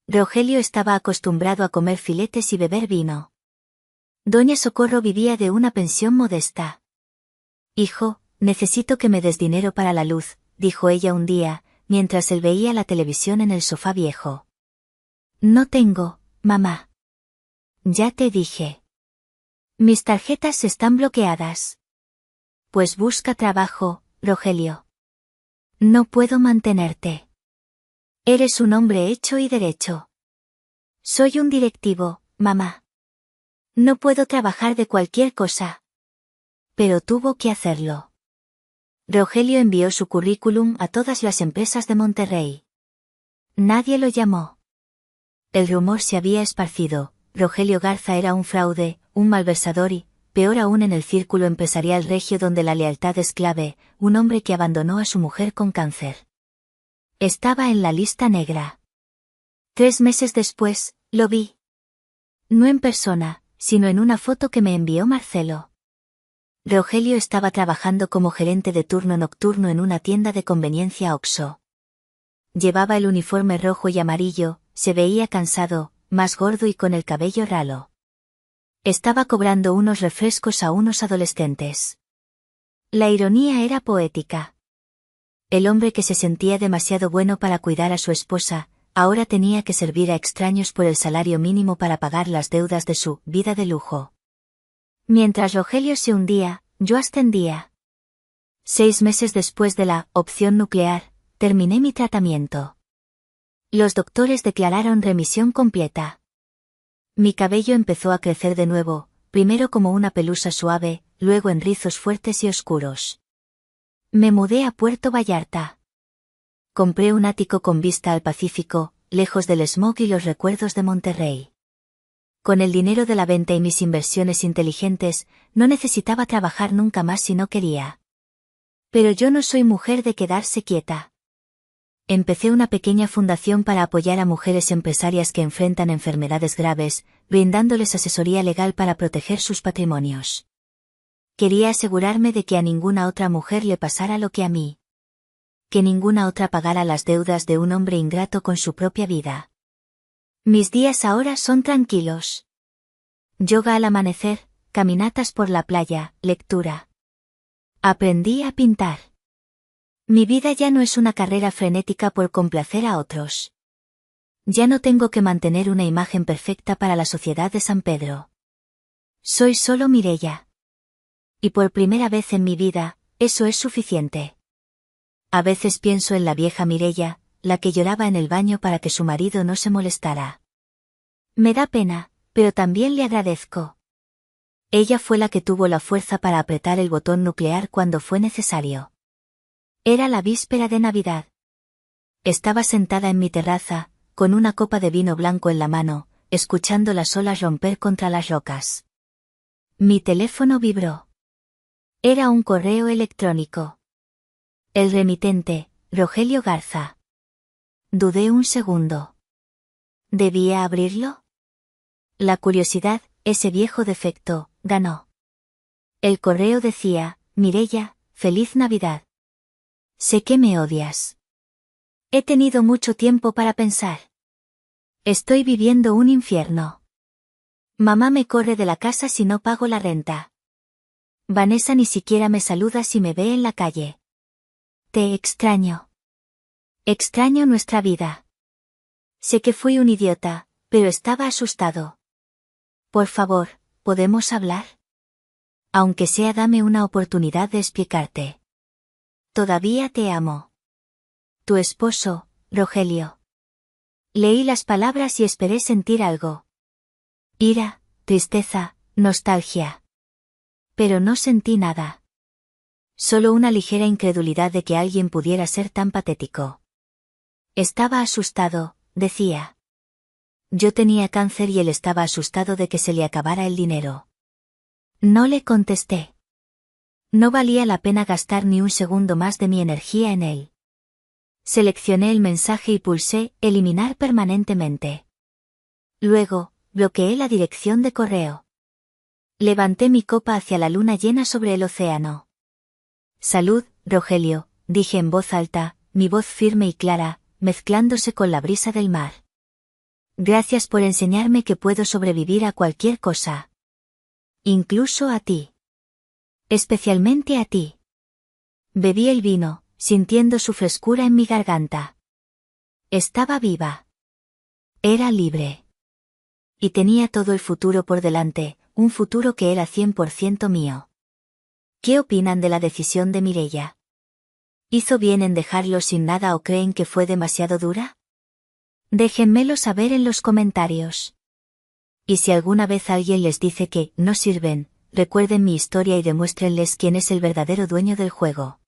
Rogelio estaba acostumbrado a comer filetes y beber vino. Doña Socorro vivía de una pensión modesta. Hijo, necesito que me des dinero para la luz, dijo ella un día, mientras él veía la televisión en el sofá viejo. No tengo, mamá. Ya te dije. Mis tarjetas están bloqueadas. Pues busca trabajo, Rogelio. No puedo mantenerte. Eres un hombre hecho y derecho. Soy un directivo, mamá. No puedo trabajar de cualquier cosa. Pero tuvo que hacerlo. Rogelio envió su currículum a todas las empresas de Monterrey. Nadie lo llamó. El rumor se había esparcido, Rogelio Garza era un fraude, un malversador y, peor aún en el círculo empresarial regio donde la lealtad es clave, un hombre que abandonó a su mujer con cáncer. Estaba en la lista negra. 3 meses después, lo vi. No en persona, sino en una foto que me envió Marcelo. Rogelio estaba trabajando como gerente de turno nocturno en una tienda de conveniencia Oxxo. Llevaba el uniforme rojo y amarillo, se veía cansado, más gordo y con el cabello ralo. Estaba cobrando unos refrescos a unos adolescentes. La ironía era poética. El hombre que se sentía demasiado bueno para cuidar a su esposa, ahora tenía que servir a extraños por el salario mínimo para pagar las deudas de su vida de lujo. Mientras Rogelio se hundía, yo ascendía. 6 meses después de la opción nuclear, terminé mi tratamiento. Los doctores declararon remisión completa. Mi cabello empezó a crecer de nuevo, primero como una pelusa suave, luego en rizos fuertes y oscuros. Me mudé a Puerto Vallarta. Compré un ático con vista al Pacífico, lejos del smog y los recuerdos de Monterrey. Con el dinero de la venta y mis inversiones inteligentes, no necesitaba trabajar nunca más si no quería. Pero yo no soy mujer de quedarse quieta. Empecé una pequeña fundación para apoyar a mujeres empresarias que enfrentan enfermedades graves, brindándoles asesoría legal para proteger sus patrimonios. Quería asegurarme de que a ninguna otra mujer le pasara lo que a mí. Que ninguna otra pagara las deudas de un hombre ingrato con su propia vida. Mis días ahora son tranquilos. Yoga al amanecer, caminatas por la playa, lectura. Aprendí a pintar. Mi vida ya no es una carrera frenética por complacer a otros. Ya no tengo que mantener una imagen perfecta para la sociedad de San Pedro. Soy solo Mireia. Y por primera vez en mi vida, eso es suficiente. A veces pienso en la vieja Mireia, la que lloraba en el baño para que su marido no se molestara. Me da pena, pero también le agradezco. Ella fue la que tuvo la fuerza para apretar el botón nuclear cuando fue necesario. Era la víspera de Navidad. Estaba sentada en mi terraza, con una copa de vino blanco en la mano, escuchando las olas romper contra las rocas. Mi teléfono vibró. Era un correo electrónico. El remitente, Rogelio Garza. Dudé un segundo. ¿Debía abrirlo? La curiosidad, ese viejo defecto, ganó. El correo decía: Mireia, feliz Navidad. Sé que me odias. He tenido mucho tiempo para pensar. Estoy viviendo un infierno. Mamá me corre de la casa si no pago la renta. Vanessa ni siquiera me saluda si me ve en la calle. Te extraño. Extraño nuestra vida. Sé que fui un idiota, pero estaba asustado. Por favor, ¿podemos hablar? Aunque sea, dame una oportunidad de explicarte. Todavía te amo. Tu esposo, Rogelio. Leí las palabras y esperé sentir algo. Ira, tristeza, nostalgia. Pero no sentí nada. Solo una ligera incredulidad de que alguien pudiera ser tan patético. Estaba asustado, decía. Yo tenía cáncer y él estaba asustado de que se le acabara el dinero. No le contesté. No valía la pena gastar ni un segundo más de mi energía en él. Seleccioné el mensaje y pulsé eliminar permanentemente. Luego, bloqueé la dirección de correo. Levanté mi copa hacia la luna llena sobre el océano. Salud, Rogelio, dije en voz alta, mi voz firme y clara, mezclándose con la brisa del mar. Gracias por enseñarme que puedo sobrevivir a cualquier cosa. Incluso a ti. Especialmente a ti. Bebí el vino, sintiendo su frescura en mi garganta. Estaba viva. Era libre. Y tenía todo el futuro por delante, un futuro que era 100% mío. ¿Qué opinan de la decisión de Mireia? ¿Hizo bien en dejarlo sin nada o creen que fue demasiado dura? Déjenmelo saber en los comentarios. Y si alguna vez alguien les dice que no sirven, recuerden mi historia y demuéstrenles quién es el verdadero dueño del juego.